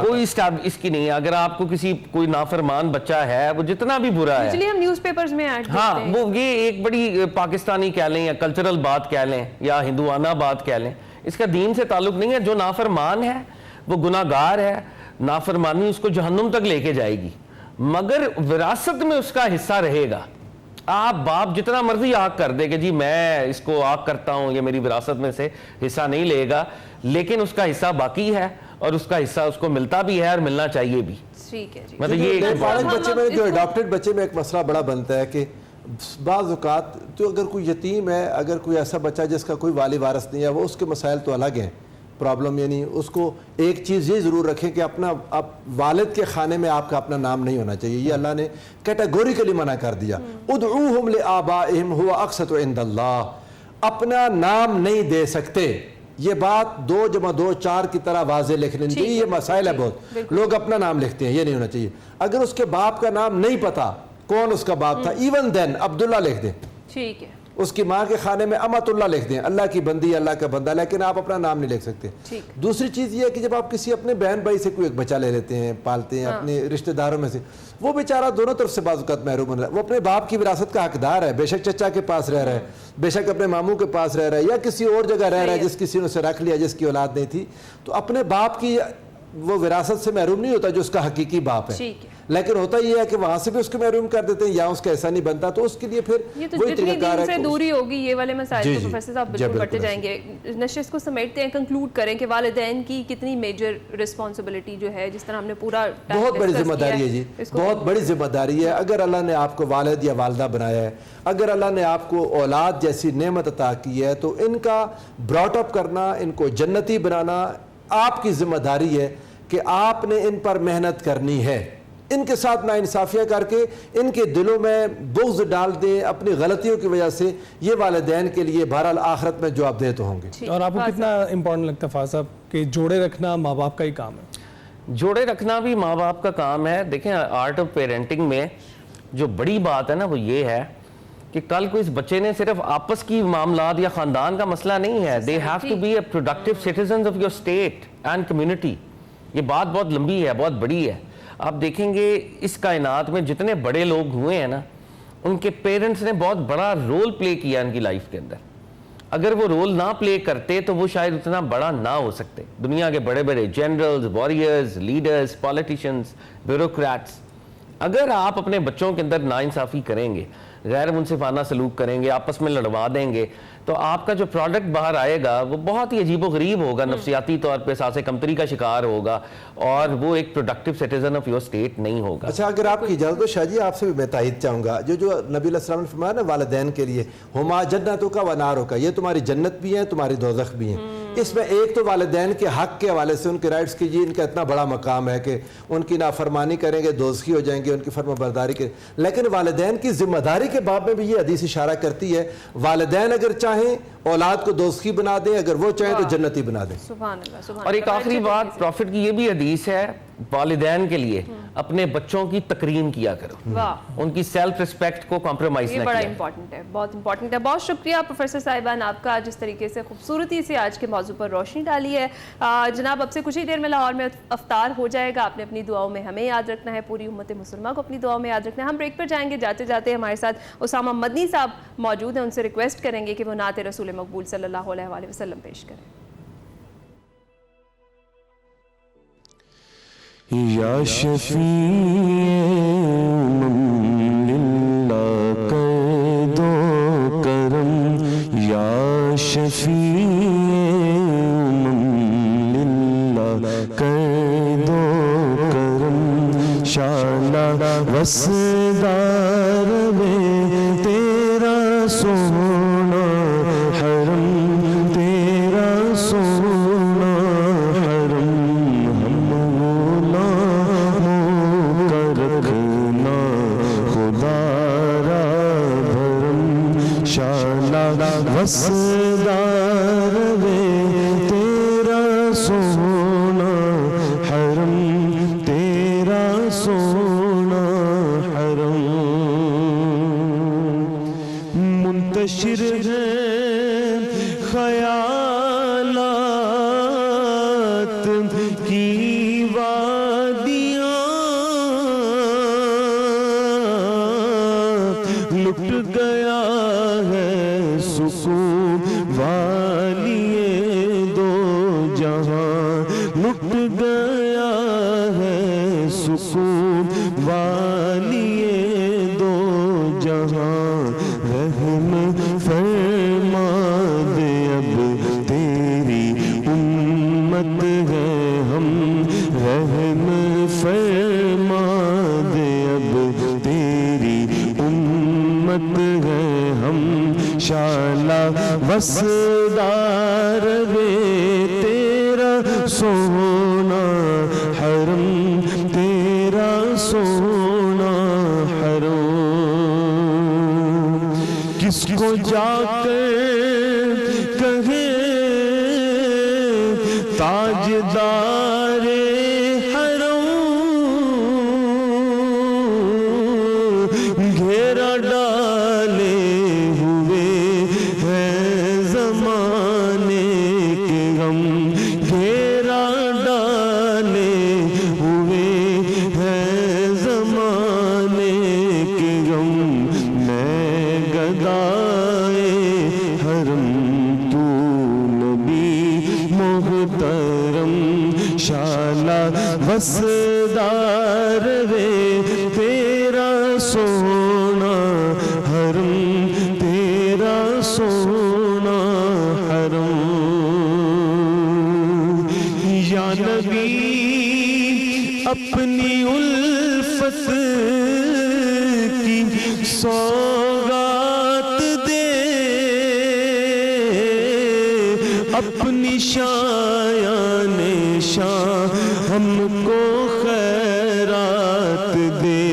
کوئی اس کی نہیں ہے. اگر آپ کو کوئی نافرمان بچہ ہے وہ جتنا بھی برا ہے, ہم نیوز پیپرز میں ایڈ ہاں وہ یہ ایک بڑی پاکستانی کہہ لیں یا کلچرل بات کہہ لیں یا ہندوانہ بات کہہ لیں, اس کا دین سے تعلق نہیں ہے. جو نافرمان ہے وہ گناہگار ہے, نافرمانی اس کو جہنم تک لے کے جائے گی, مگر وراثت میں اس کا حصہ رہے گا. آپ باپ جتنا مرضی آگ کر دے کہ جی میں اس کو آگ کرتا ہوں, یہ میری وراثت میں سے حصہ نہیں لے گا, لیکن اس کا حصہ باقی ہے اور اس کا حصہ اس کو ملتا بھی ہے اور ملنا چاہیے بھی. ٹھیک ہے جی. مطلب یہ بچے میں جو اڈاپٹڈ بچے میں ایک مسئلہ بڑا بنتا ہے کہ بعض اوقات تو اگر کوئی یتیم ہے, اگر کوئی ایسا بچہ جس کا کوئی والی وارث نہیں ہے, وہ اس کے مسائل تو الگ ہیں پرابلم. یعنی اس کو ایک چیز یہ ضرور رکھیں کہ اپنا والد کے خانے میں آپ کا اپنا نام نہیں ہونا چاہیے. یہ اللہ نے کیٹیگوریکلی منع کر دیا. ادعوہم لآبائہم هو اقسط عند اللہ, اپنا نام نہیں دے سکتے. یہ بات 2 + 2 4 کی طرح واضح لکھ لیں. یہ مسائل ہے بہت, لوگ اپنا نام لکھتے ہیں, یہ نہیں ہونا چاہیے. اگر اس کے باپ کا نام نہیں پتا کون اس کا باپ تھا, ایون دین عبداللہ لکھ دیں. ٹھیک ہے. اس کی ماں کے خانے میں امت اللہ لکھ دیں, اللہ کی بندی, اللہ کا بندہ, لیکن آپ اپنا نام نہیں لکھ سکتے. دوسری چیز یہ ہے کہ جب آپ کسی اپنے بہن بھائی سے کوئی ایک بچہ لے لیتے ہیں, پالتے ہیں اپنے رشتہ داروں میں سے, وہ بیچارہ دونوں طرف سے بعض اوقات محروم بن رہا ہے. وہ اپنے باپ کی وراثت کا حقدار ہے, بے شک چچا کے پاس رہ رہا ہے, بے شک اپنے ماموں کے پاس رہ رہا ہے, یا کسی اور جگہ رہ رہا ہے جس کسی نے اسے رکھ لیا جس کی اولاد نہیں تھی, تو اپنے باپ کی وہ وراثت سے محروم نہیں ہوتا جو اس کا حقیقی باپ ہے. لیکن ہوتا یہ ہے کہ وہاں سے بھی اس کو محروم کر دیتے ہیں یا اس کا ایسا نہیں بنتا, تو اس کے لیے پھر وہی طریقہ کار ہے. سے دوری ہوگی, یہ والے مسائل تو پروفیسر صاحب بالکل بڑھتے جائیں گے. نشست کو سمیٹتے ہیں, کنکلوڈ کریں کہ والدین کی کتنی میجر رسپانسبلٹی جو ہے, جس طرح ہم نے پورا بہت بڑی ذمہ داری ہے جی, بہت بڑی ذمہ داری ہے. اگر اللہ نے آپ کو والد یا والدہ بنایا ہے, اگر اللہ نے آپ کو اولاد جیسی نعمت عطا کی ہے, تو ان کا براٹ اپ کرنا, ان کو جنتی بنانا آپ کی ذمہ داری ہے کہ آپ نے ان پر محنت کرنی ہے. ان کے ساتھ ناانصافیاں کر کے ان کے دلوں میں بغض ڈال دیں اپنی غلطیوں کی وجہ سے, یہ والدین کے لیے بہرحال آخرت میں جواب دہ تو ہوں گے. اور آپ کو کتنا امپورٹنٹ لگتا ہے فاضل صاحب کہ جوڑے رکھنا ماں باپ کا ہی کام ہے؟ جوڑے رکھنا بھی ماں باپ کا کام ہے. دیکھیں آرٹ آف پیرنٹنگ میں جو بڑی بات ہے نا وہ یہ ہے کہ کل کو اس بچے نے صرف آپس کی معاملات یا خاندان کا مسئلہ نہیں ہے, they have to be a productive citizens of your state and community. یہ بات بہت لمبی ہے, بہت بڑی ہے. آپ دیکھیں گے اس کائنات میں جتنے بڑے لوگ ہوئے ہیں نا, ان کے پیرنٹس نے بہت بڑا رول پلے کیا ان کی لائف کے اندر. اگر وہ رول نہ پلے کرتے تو وہ شاید اتنا بڑا نہ ہو سکتے. دنیا کے بڑے بڑے generals, warriors, leaders, politicians, bureaucrats, اگر آپ اپنے بچوں کے اندر ناانصافی کریں گے, غیر منصفانہ سلوک کریں گے, آپس میں لڑوا دیں گے, تو آپ کا جو پروڈکٹ باہر آئے گا وہ بہت ہی عجیب و غریب ہوگا, نفسیاتی طور پہ احساس کمتری کا شکار ہوگا, اور وہ ایک productive citizen of your state نہیں ہوگا. اچھا اگر آپ کی اجازت ہو شاہ جی, آپ سے بھی میں تائید چاہوں گا, جو نبی علیہ السلام نے فرمایا نا والدین کے لیے, ہما جنتوں کا و ناروں کا, یہ تمہاری جنت بھی ہیں تمہاری دوزخ بھی ہیں. اس میں ایک تو والدین کے حق کے حوالے سے ان کے رائٹس کی, جی ان کا اتنا بڑا مقام ہے کہ ان کی نافرمانی کریں گے دوزخی ہو جائیں گے, ان کی فرما برداری کریں. لیکن والدین کی ذمہ داری کے باب میں بھی یہ حدیث اشارہ کرتی ہے, والدین اگر چاہیں اولاد کو دوزخی بنا دیں, اگر وہ چاہیں تو جنتی بنا دیں. سبحان اللہ, سبحان اللہ. اور ایک آخری بات پروفٹ کی یہ بھی حدیث ہے, والدین کے لیے اپنے بچوں کی تکریم کیا کرو, ان کی سیلف ریسپیکٹ کو کمپرومائز نہ کیا. یہ بڑا امپورٹنٹ ہے, بہت امپورٹنٹ ہے. بہت شکریہ پروفیسر صاحبان آپ کا, جس طریقے سے خوبصورتی سے آج کے موضوع پر روشنی ڈالی ہے. جناب اب سے کچھ ہی دیر میں لاہور میں افطار ہو جائے گا, آپ نے اپنی دعاؤں میں ہمیں یاد رکھنا ہے, پوری امت مسلمہ کو اپنی دعاؤں میں یاد رکھنا ہے. ہم بریک پر جائیں گے, جاتے جاتے ہمارے ساتھ اسامہ مدنی صاحب موجود ہیں, ان سے ریکویسٹ کریں گے کہ وہ نعت رسول مقبول صلی اللہ علیہ وآلہ وسلم پیش کریں. یا شفیع من للہ کر دو کرم, یا شفیع للہ کر دو کرم شانہ وسدار میں تیرا سونا حرم تیرا سونا حرم ہم غلاموں کا رکھنا خدا را بھرم شانہ وسدار میں تیرا سونا حرم تیرا سونا حرم منتشر ہے خیالات کی وادیاں لٹ گیا ہے سکون والی دو جہاں لٹ گیا ہے سکون والی دو جہاں رحم فرما دے اب تیری امت ہے ہم رحم فرما دے اب تیری امت ہے ہم شالا وسدار وے تیرا سونا حرم تیرا سونا حرم کس کو جا کر کہے تاجدار حرم گھیرا ڈالے ہوئے ہیں زمانے کے غم گھیرا ڈالے ہوئے ہیں زمانے کے غم میں گدائے حرم تو نبی محترم شالا وسدار وے تیرا سونا حرم تیرا سونا حرم یا نبی اپنی الفت کی سوغات دے اپنی شایان شان ہم کو خیرات دے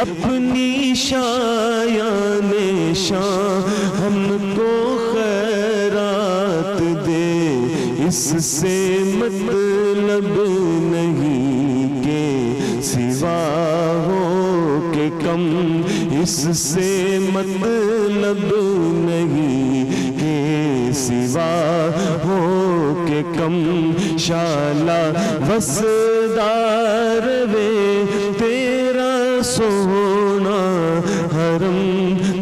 اپنی شایان شان ہم کو خیرات دے اس سے مطلب نہیں کہ سوا ہو کہ کم اس سے مطلب نہیں کہ سوا ہو کہ کم شالا وسدار وے تیرا سونا حرم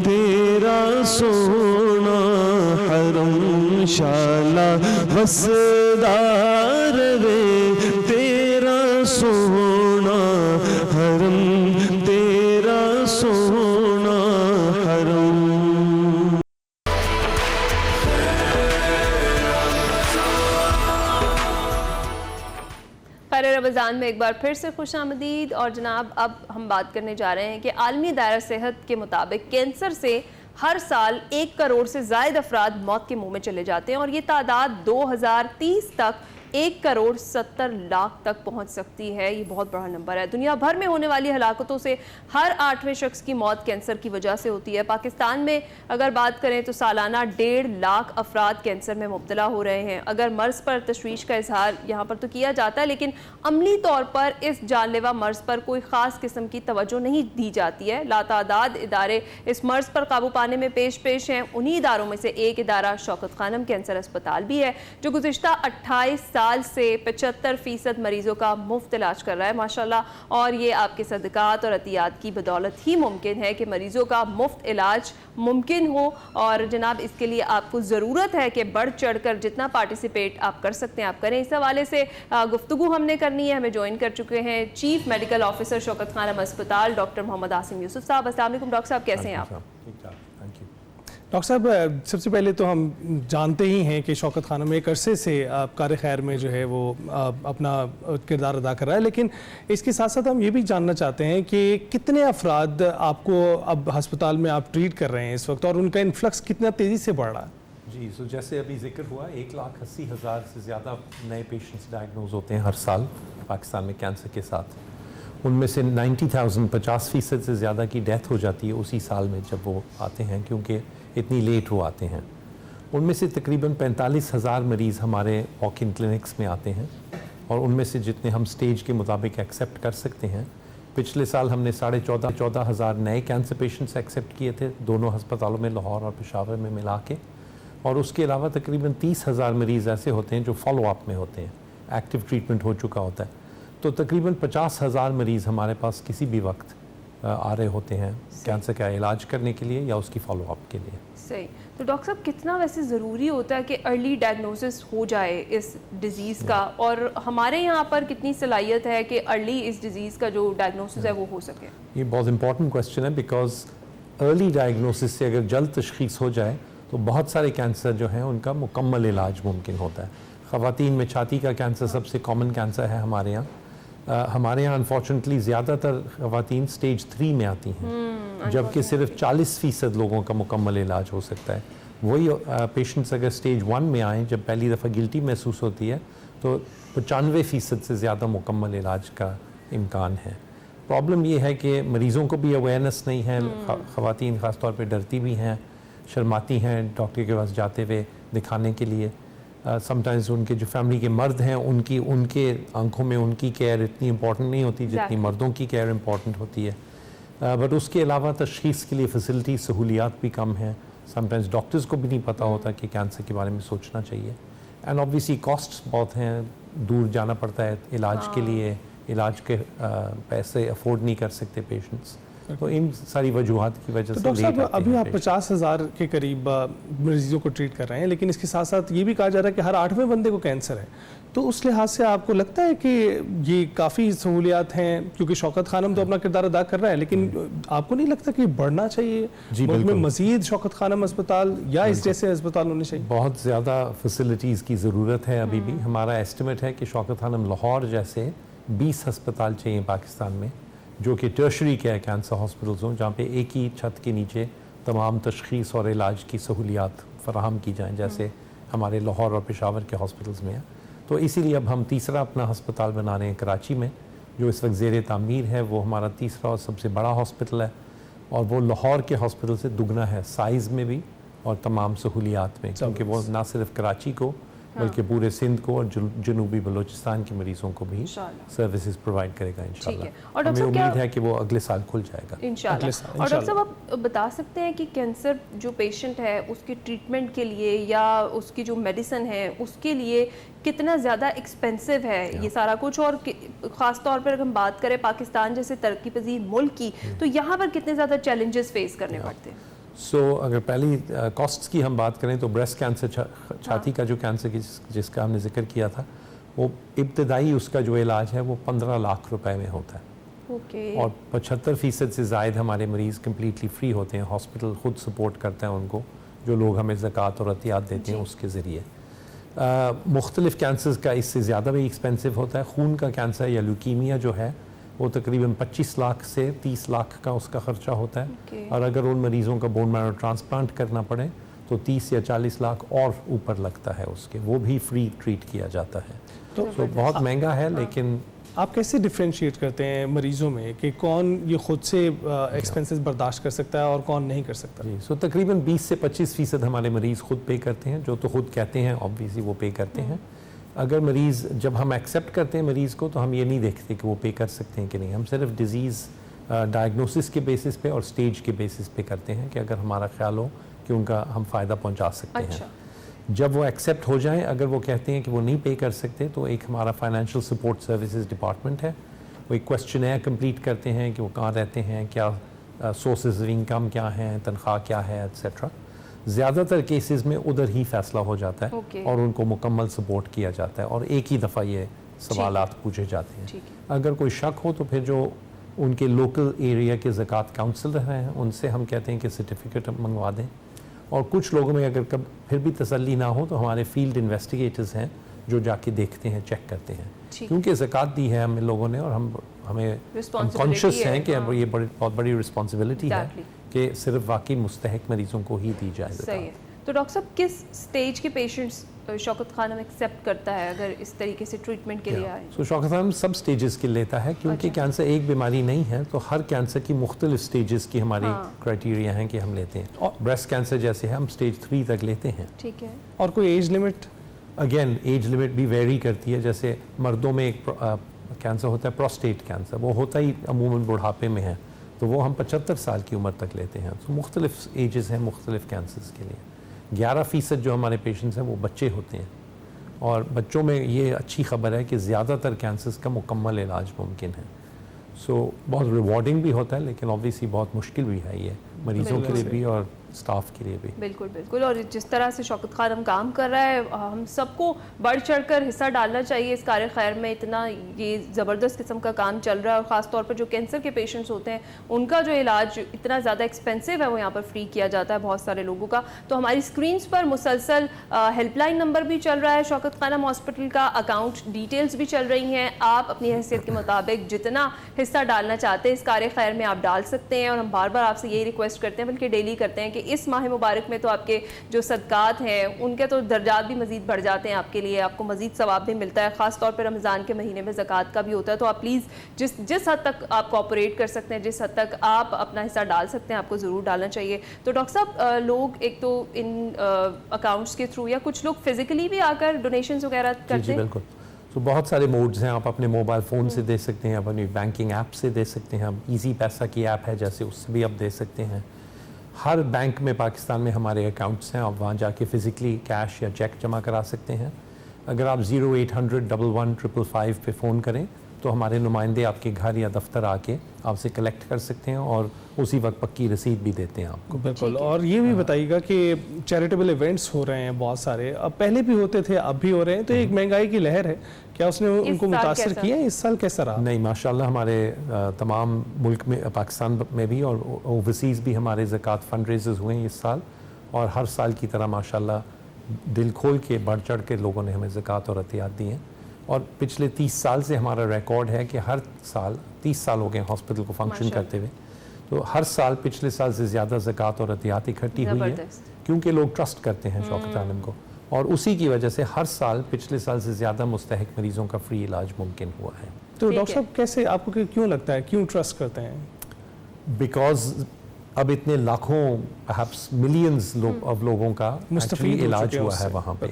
تیرا سونا حرم شالا وسدار وے تیرا سونا حرم تیرا سونا حرم خیر رمضان میں ایک بار پھر سے خوش آمدید. اور جناب اب ہم بات کرنے جا رہے ہیں کہ عالمی دائرہ صحت کے مطابق کینسر سے ہر سال 1 کروڑ سے زائد افراد موت کے منہ میں چلے جاتے ہیں اور یہ تعداد 2030 تک 1 کروڑ 70 لاکھ تک پہنچ سکتی ہے. یہ بہت بڑا نمبر ہے. دنیا بھر میں ہونے والی ہلاکتوں سے ہر 8ویں شخص کی موت کینسر کی وجہ سے ہوتی ہے. پاکستان میں اگر بات کریں تو سالانہ 1.5 لاکھ افراد کینسر میں مبتلا ہو رہے ہیں. اگر مرض پر تشویش کا اظہار یہاں پر تو کیا جاتا ہے لیکن عملی طور پر اس جان لیوا مرض پر کوئی خاص قسم کی توجہ نہیں دی جاتی ہے. لاتعداد ادارے اس مرض پر قابو پانے میں پیش ہیں. انہی اداروں میں سے ایک ادارہ شوکت خانم کینسر اسپتال بھی ہے جو گزشتہ 28 سال سے 75% مریضوں کا مفت علاج کر رہا ہے ماشاءاللہ. اور یہ آپ کے صدقات اور عطیات کی بدولت ہی ممکن ہے کہ مریضوں کا مفت علاج ممکن ہو. اور جناب اس کے لیے آپ کو ضرورت ہے کہ بڑھ چڑھ کر جتنا پارٹیسپیٹ آپ کر سکتے ہیں آپ کریں. اس حوالے سے گفتگو ہم نے کرنی ہے. ہمیں جوائن کر چکے ہیں چیف میڈیکل آفیسر شوکت خانم اسپتال ڈاکٹر محمد عاصم یوسف صاحب. السلام علیکم ڈاکٹر صاحب, کیسے ہیں آپ؟ ڈاکٹر صاحب سب سے پہلے تو ہم جانتے ہی ہیں کہ شوکت خانم ایک عرصے سے کار خیر میں جو ہے وہ اپنا کردار ادا کر رہا ہے، لیکن اس کے ساتھ ساتھ ہم یہ بھی جاننا چاہتے ہیں کہ کتنے افراد آپ کو اب ہسپتال میں آپ ٹریٹ کر رہے ہیں اس وقت، اور ان کا انفلکس کتنا تیزی سے بڑھ رہا ہے؟ جی، سو جیسے ابھی ذکر ہوا 1,80,000 سے زیادہ نئے پیشنٹس ڈائگنوز ہوتے ہیں ہر سال پاکستان میں کینسر کے ساتھ. ان میں سے 90,000 50% سے زیادہ کی ڈیتھ ہو جاتی ہے اسی سال میں جب وہ آتے ہیں، کیونکہ اتنی لیٹ وہ آتے ہیں. ان میں سے تقریباً 45,000 مریض ہمارے واک ان کلینکس میں آتے ہیں، اور ان میں سے جتنے ہم سٹیج کے مطابق ایکسیپٹ کر سکتے ہیں. پچھلے سال ہم نے 14,500 نئے کینسر پیشنٹس ایکسیپٹ کیے تھے دونوں ہسپتالوں میں، لاہور اور پشاور میں ملا کے. اور اس کے علاوہ تقریباً 30,000 مریض ایسے ہوتے ہیں جو فالو اپ میں ہوتے ہیں، ایکٹیو ٹریٹمنٹ ہو چکا ہوتا ہے. تو تقریباً 50,000 مریض ہمارے پاس کسی بھی وقت آ رہے ہوتے ہیں کینسر کا علاج کرنے کے لیے یا اس کی فالو اپ کے لیے. صحیح. تو ڈاکٹر صاحب کتنا ویسے ضروری ہوتا ہے کہ ارلی ڈائگنوسس ہو جائے اس ڈیزیز کا، اور ہمارے یہاں پر کتنی صلاحیت ہے کہ ارلی اس ڈیزیز کا جو ڈائگنوسس ہے وہ ہو سکے؟ یہ بہت امپورٹنٹ کویسچن ہے، بیکاز ارلی ڈائگنوسس سے اگر جلد تشخیص ہو جائے تو بہت سارے کینسر جو ہیں ان کا مکمل علاج ممکن ہوتا ہے. خواتین میں چھاتی کا کینسر سب سے کامن کینسر ہے ہمارے یہاں. ہمارے یہاں انفارچونیٹلی زیادہ تر خواتین سٹیج 3 میں آتی ہیں، جبکہ صرف 40% لوگوں کا مکمل علاج ہو سکتا ہے. وہی پیشنٹس اگر سٹیج 1 میں آئیں جب پہلی دفعہ گلٹی محسوس ہوتی ہے تو 95% سے زیادہ مکمل علاج کا امکان ہے. پرابلم یہ ہے کہ مریضوں کو بھی اویئرنیس نہیں ہے. خواتین خاص طور پہ ڈرتی بھی ہیں، شرماتی ہیں ڈاکٹر کے پاس جاتے ہوئے دکھانے کے لیے. سم ٹائمز ان کے جو فیملی کے مرد ہیں ان کے آنکھوں میں ان کی کیئر اتنی امپورٹنٹ نہیں ہوتی جتنی مردوں کی کیئر امپورٹنٹ ہوتی ہے. بٹ اس کے علاوہ تشخیص کے لیے فیسلٹی سہولیات بھی کم ہیں. سم ٹائمز ڈاکٹرز کو بھی نہیں پتہ ہوتا کہ کینسر کے بارے میں سوچنا چاہیے. اینڈ آبویسلی کاسٹس بہت ہیں، دور جانا پڑتا ہے علاج کے لیے، علاج کے پیسے افورڈ نہیں کر سکتے پیشنٹس. تو ان ساری وجوہات کی وجہ سے ڈاکٹر صاحب ابھی آپ 50,000 کے قریب مریضوں کو ٹریٹ کر رہے ہیں، لیکن اس کے ساتھ ساتھ یہ بھی کہا جا رہا ہے کہ ہر 8ویں بندے کو کینسر ہے. تو اس لحاظ سے آپ کو لگتا ہے کہ یہ کافی سہولیات ہیں؟ کیونکہ شوکت خانم تو اپنا کردار ادا کر رہا ہے، لیکن آپ کو نہیں لگتا کہ بڑھنا چاہیے ملک میں مزید شوکت خانم اسپتال یا اس جیسے اسپتال ہونے چاہیے؟ بہت زیادہ فیسلٹیز کی ضرورت ہے ابھی بھی. ہمارا ایسٹیمیٹ ہے کہ شوکت خانم لاہور جیسے 20 ہسپتال چاہیے پاکستان میں، جو کہ ٹرشری کینسر ہاسپٹلز ہوں، جہاں پہ ایک ہی چھت کے نیچے تمام تشخیص اور علاج کی سہولیات فراہم کی جائیں، جیسے ہمارے لاہور اور پشاور کے ہاسپٹلز میں ہیں. تو اسی لیے اب ہم تیسرا اپنا ہسپتال بنا رہے ہیں کراچی میں، جو اس وقت زیر تعمیر ہے. وہ ہمارا تیسرا اور سب سے بڑا ہاسپٹل ہے، اور وہ لاہور کے ہاسپٹل سے دگنا ہے سائز میں بھی اور تمام سہولیات میں، کیونکہ وہ نہ صرف کراچی کو بلکہ پورے سندھ کو اور جنوبی بلوچستان کے مریضوں کو بھی سروسز پرووائڈ کرے گا انشاءاللہ. ہمیں امید ہے کہ وہ اگلے سال کھل جائے گا انشاءاللہ. اور ڈاکٹر صاحب آپ بتا سکتے ہیں کہ کینسر جو پیشنٹ ہے اس کی ٹریٹمنٹ کے لیے یا اس کی جو میڈیسن ہے اس کے لیے کتنا زیادہ ایکسپینسو ہے یہ سارا کچھ، اور خاص طور پر اگر ہم بات کریں پاکستان جیسے ترقی پذیر ملک کی تو یہاں پر کتنے زیادہ چیلنجز فیس کرنے پڑتے ہیں؟ اگر پہلی کاسٹس کی ہم بات کریں تو بریسٹ کینسر، چھاتی کا جو کینسر جس کا ہم نے ذکر کیا تھا، وہ ابتدائی اس کا جو علاج ہے وہ 15 لاکھ روپے میں ہوتا ہے. اور 75% سے زائد ہمارے مریض کمپلیٹلی فری ہوتے ہیں. ہاسپٹل خود سپورٹ کرتے ہیں ان کو، جو لوگ ہمیں زکوٰۃ اور عطیات دیتے ہیں اس کے ذریعے. مختلف کینسرز کا اس سے زیادہ بھی ایکسپینسو ہوتا ہے. خون کا کینسر یا لیوکیمیا جو ہے وہ تقریباً 25 لاکھ سے 30 لاکھ کا اس کا خرچہ ہوتا ہے. اور اگر ان مریضوں کا بون میرو ٹرانسپلانٹ کرنا پڑے تو 30 یا 40 لاکھ اور اوپر لگتا ہے اس کے، وہ بھی فری ٹریٹ کیا جاتا ہے. تو بہت مہنگا ہے. لیکن آپ کیسے ڈیفرینشیٹ کرتے ہیں مریضوں میں کہ کون یہ خود سے ایکسپینسز برداشت کر سکتا ہے اور کون نہیں کر سکتا؟ جی، تقریباً 20 سے 25% ہمارے مریض خود پے کرتے ہیں، جو تو خود کہتے ہیں آبویسلی وہ پے کرتے ہیں. اگر مریض، جب ہم ایکسیپٹ کرتے ہیں مریض کو تو ہم یہ نہیں دیکھتے کہ وہ پے کر سکتے ہیں کہ نہیں. ہم صرف ڈیزیز ڈائگنوسس کے بیسس پہ اور سٹیج کے بیسس پہ کرتے ہیں کہ اگر ہمارا خیال ہو کہ ان کا ہم فائدہ پہنچا سکتے ہیں. جب وہ ایکسیپٹ ہو جائیں، اگر وہ کہتے ہیں کہ وہ نہیں پے کر سکتے تو ایک ہمارا فائنینشیل سپورٹ سروسز ڈپارٹمنٹ ہے. وہ ایک کویسچنیئر کمپلیٹ کرتے ہیں کہ وہ کہاں رہتے ہیں، کیا سورسز آف انکم کیا ہیں، تنخواہ کیا ہے ایٹسیٹرا. زیادہ تر کیسز میں ادھر ہی فیصلہ ہو جاتا ہے اور ان کو مکمل سپورٹ کیا جاتا ہے اور ایک ہی دفعہ یہ سوالات پوچھے جاتے ہیں. اگر کوئی شک ہو تو پھر جو ان کے لوکل ایریا کے زکوٰۃ کاؤنسلر ہیں ان سے ہم کہتے ہیں کہ سرٹیفکیٹ منگوا دیں. اور کچھ لوگوں میں اگر پھر بھی تسلی نہ ہو تو ہمارے فیلڈ انویسٹیگیٹرز ہیں جو جا کے دیکھتے ہیں, چیک کرتے ہیں, کیونکہ زکوٰۃ دی ہے ہمیں لوگوں نے, اور ہمیں کانشیس ہیں کہ یہ بہت بڑی رسپانسبلٹی ہے کہ صرف واقعی مستحق مریضوں کو ہی دی جائے. صحیح ہے. تو ڈاکٹر صاحب کس سٹیج کے پیشنٹس شوکت خانم ایکسیپٹ کرتا ہے اگر اس طریقے سے ٹریٹمنٹ کے لیے آئے؟ سو شوکت خانم سب سٹیجز کے لیتا ہے, کیونکہ کینسر ایک بیماری نہیں ہے, تو ہر کینسر کی مختلف سٹیجز کی ہماری کرائٹیریا ہیں کہ ہم لیتے ہیں. بریسٹ کینسر جیسے ہے ہم سٹیج 3 تک لیتے ہیں. ٹھیک ہے. اور کوئی age limit? Again age limit بھی ویری کرتی ہے. جیسے مردوں میں ایک کینسر ہوتا ہے پروسٹیٹ کینسر, وہ ہوتا ہی عموماً بڑھاپے میں ہے, تو وہ ہم 75 سال کی عمر تک لیتے ہیں. تو مختلف ایجز ہیں مختلف کینسرز کے لیے. 11% جو ہمارے پیشنٹس ہیں وہ بچے ہوتے ہیں, اور بچوں میں یہ اچھی خبر ہے کہ زیادہ تر کینسرز کا مکمل علاج ممکن ہے. سو بہت ریوارڈنگ بھی ہوتا ہے, لیکن آبویسلی بہت مشکل بھی ہے یہ مریضوں کے لیے بھی اور سٹاف کے لیے بھی. بالکل بالکل. اور جس طرح سے شوکت خانم کام کر رہا ہے, ہم سب کو بڑھ چڑھ کر حصہ ڈالنا چاہیے اس کار خیر میں. اتنا یہ زبردست قسم کا کام چل رہا ہے, اور خاص طور پر جو کینسر کے پیشنٹس ہوتے ہیں ان کا جو علاج اتنا زیادہ ایکسپینسو ہے وہ یہاں پر فری کیا جاتا ہے بہت سارے لوگوں کا. تو ہماری اسکرینس پر مسلسل ہیلپ لائن نمبر بھی چل رہا ہے شوکت خانم ہاسپٹل کا, اکاؤنٹ ڈیٹیلز بھی چل رہی ہیں. آپ اپنی حیثیت کے مطابق جتنا حصہ ڈالنا چاہتے ہیں اس کار خیر میں آپ ڈال سکتے ہیں, اور ہم بار بار آپ سے یہی ریکویسٹ کرتے ہیں, بلکہ ڈیلی کرتے ہیں, کہ اس ماہ مبارک میں تو آپ کے جو صدقات ہیں ان کے تو درجات بھی مزید بڑھ جاتے ہیں آپ کے لیے, آپ کو مزید ثواب بھی ملتا ہے. خاص طور پہ رمضان کے مہینے میں زکوٰۃ کا بھی ہوتا ہے. تو آپ پلیز جس حد تک آپ کوآپریٹ کر سکتے ہیں, جس حد تک آپ اپنا حصہ ڈال سکتے ہیں, آپ کو ضرور ڈالنا چاہیے. تو ڈاکٹر صاحب لوگ ایک تو ان اکاؤنٹس کے تھرو, یا کچھ لوگ فزیکلی بھی آ کر ڈونیشنز وغیرہ کرتے ہیں؟ جی بالکل. تو بہت سارے موڈز ہیں, آپ اپنے موبائل فون سے دے سکتے ہیں, آپ اپنی بینکنگ ایپ سے دے سکتے ہیں, ایزی پیسہ کی ایپ ہے جیسے, اس سے بھی آپ دے سکتے ہیں. ہر بینک میں پاکستان میں ہمارے اکاؤنٹس ہیں, آپ وہاں جا کے فزیکلی کیش یا چیک جمع کرا سکتے ہیں. اگر آپ 0800-11-555 پہ فون کریں تو ہمارے نمائندے آپ کے گھر یا دفتر آ کے آپ سے کلیکٹ کر سکتے ہیں, اور اسی وقت پکی رسید بھی دیتے ہیں آپ کو. بالکل. اور یہ بھی بتائیے گا کہ چیریٹیبل ایونٹس ہو رہے ہیں بہت سارے, اب پہلے بھی ہوتے تھے اب بھی ہو رہے ہیں, تو ایک مہنگائی کی لہر ہے, کیا اس نے ان کو متاثر کیا ہے؟ اس سال کیسا رہا؟ نہیں ماشاءاللہ ہمارے تمام ملک میں, پاکستان میں بھی اور اوورسیز بھی ہمارے زکوٰۃ فنڈ ریزز ہوئے ہیں اس سال, اور ہر سال کی طرح ماشاءاللہ دل کھول کے بڑھ چڑھ کے لوگوں نے ہمیں زکوٰۃ اور عطیات دی ہیں. اور پچھلے 30 سال سے ہمارا ریکارڈ ہے کہ ہر سال 30 سال ہو گئے ہاسپٹل کو فنکشن کرتے ہوئے, تو ہر سال پچھلے سال سے زیادہ زکوٰۃ اور عطیات اکٹھی ہوئی ہے, کیونکہ لوگ ٹرسٹ کرتے ہیں شوکت خانم کو, اور اسی کی وجہ سے ہر سال پچھلے سال سے زیادہ مستحق مریضوں کا فری علاج ممکن ہوا ہے. تو ڈاکٹر صاحب کیسے, آپ کو کیوں لگتا ہے, کیوں ٹرسٹ کرتے ہیں؟ بیکاز اب اتنے لاکھوں perhaps ملینز لوگوں کا مستفید علاج ہوا ہے وہاں پہ,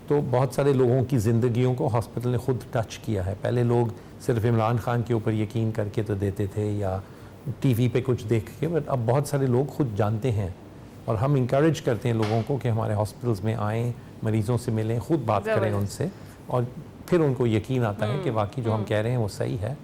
تو بہت سارے لوگوں کی زندگیوں کو ہاسپٹل نے خود ٹچ کیا ہے. پہلے لوگ صرف عمران خان کے اوپر یقین کر کے تو دیتے تھے یا ٹی وی پہ کچھ دیکھ کے, بٹ اب بہت سارے لوگ خود جانتے ہیں, اور ہم انکریج کرتے ہیں لوگوں کو کہ ہمارے ہاسپٹلز میں آئیں, مریضوں سے ملیں, خود بات کریں ان سے, اور پھر ان کو یقین آتا ہے کہ واقعی جو ہم کہہ رہے ہیں وہ صحیح ہے,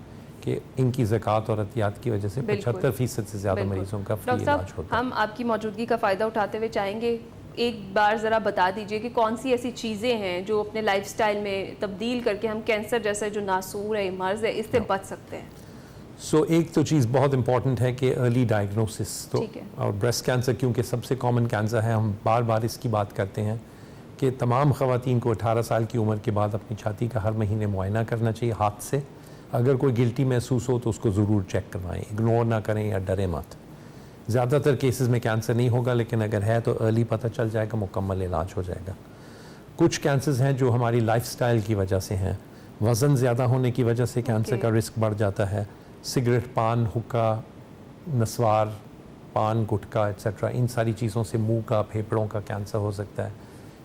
کہ ان کی زکوٰۃ اور عطیات کی وجہ سے 75% سے زیادہ مریضوں کا فری علاج ہوتا ہے. ہم آپ کی موجودگی کا فائدہ اٹھاتے ہوئے چاہیں گے ایک بار ذرا بتا دیجئے کہ کون سی ایسی چیزیں ہیں جو اپنے لائف سٹائل میں تبدیل کر کے ہم کینسر جیسا جو ناسور ہے, مرض ہے, اس سے بچ سکتے ہیں. سو ایک تو چیز بہت امپورٹنٹ ہے کہ ارلی ڈائگنوسس, تو اور بریسٹ کینسر کیونکہ سب سے کامن کینسر ہے, ہم بار بار اس کی بات کرتے ہیں کہ تمام خواتین کو 18 سال کی عمر کے بعد اپنی چھاتی کا ہر مہینے معائنہ کرنا چاہیے ہاتھ سے. اگر کوئی گلٹی محسوس ہو تو اس کو ضرور چیک کروائیں, اگنور نہ کریں یا ڈرے مت. زیادہ تر کیسز میں کینسر نہیں ہوگا, لیکن اگر ہے تو ارلی پتہ چل جائے گا, مکمل علاج ہو جائے گا. کچھ کینسرز ہیں جو ہماری لائف سٹائل کی وجہ سے ہیں, وزن زیادہ ہونے کی وجہ سے کینسر کا رسک بڑھ جاتا ہے. سگریٹ, پان, حکا, نسوار, پان, گٹکا ایٹسیٹرا, ان ساری چیزوں سے منہ کا, پھیپھڑوں کا کینسر ہو سکتا ہے.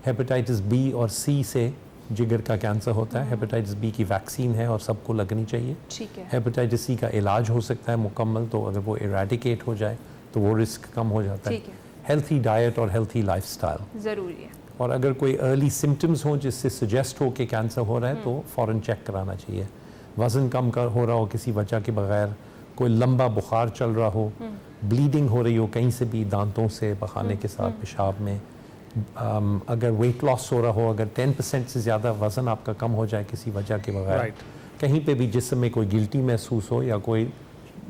ہیپیٹائٹس بی اور سی سے جگر کا کینسر ہوتا ہے. ہیپیٹائٹس بی کی ویکسین ہے اور سب کو لگنی چاہیے. ہیپیٹائٹس سی کا علاج ہو سکتا ہے مکمل, تو اگر وہ ایریڈیکیٹ ہو جائے تو وہ رسک کم ہو جاتا ہے. ہیلتھی ڈائٹ اور ہیلتھی لائف سٹائل ضروری ہے. اور اگر کوئی ارلی سمٹمز ہوں جس سے سجیسٹ ہو کہ کینسر ہو رہا ہے تو فوراً چیک کرانا چاہیے. وزن کم ہو رہا ہو کسی وجہ کے بغیر, کوئی لمبا بخار چل رہا ہو, بلیڈنگ ہو رہی ہو کہیں سے بھی, دانتوں سے, پخانے کے ساتھ, پیشاب میں, اگر ویٹ لاس ہو رہا ہو, اگر 10% سے زیادہ وزن آپ کا کم ہو جائے کسی وجہ کے بغیر, کہیں پہ بھی جسم میں کوئی گلٹی محسوس ہو یا کوئی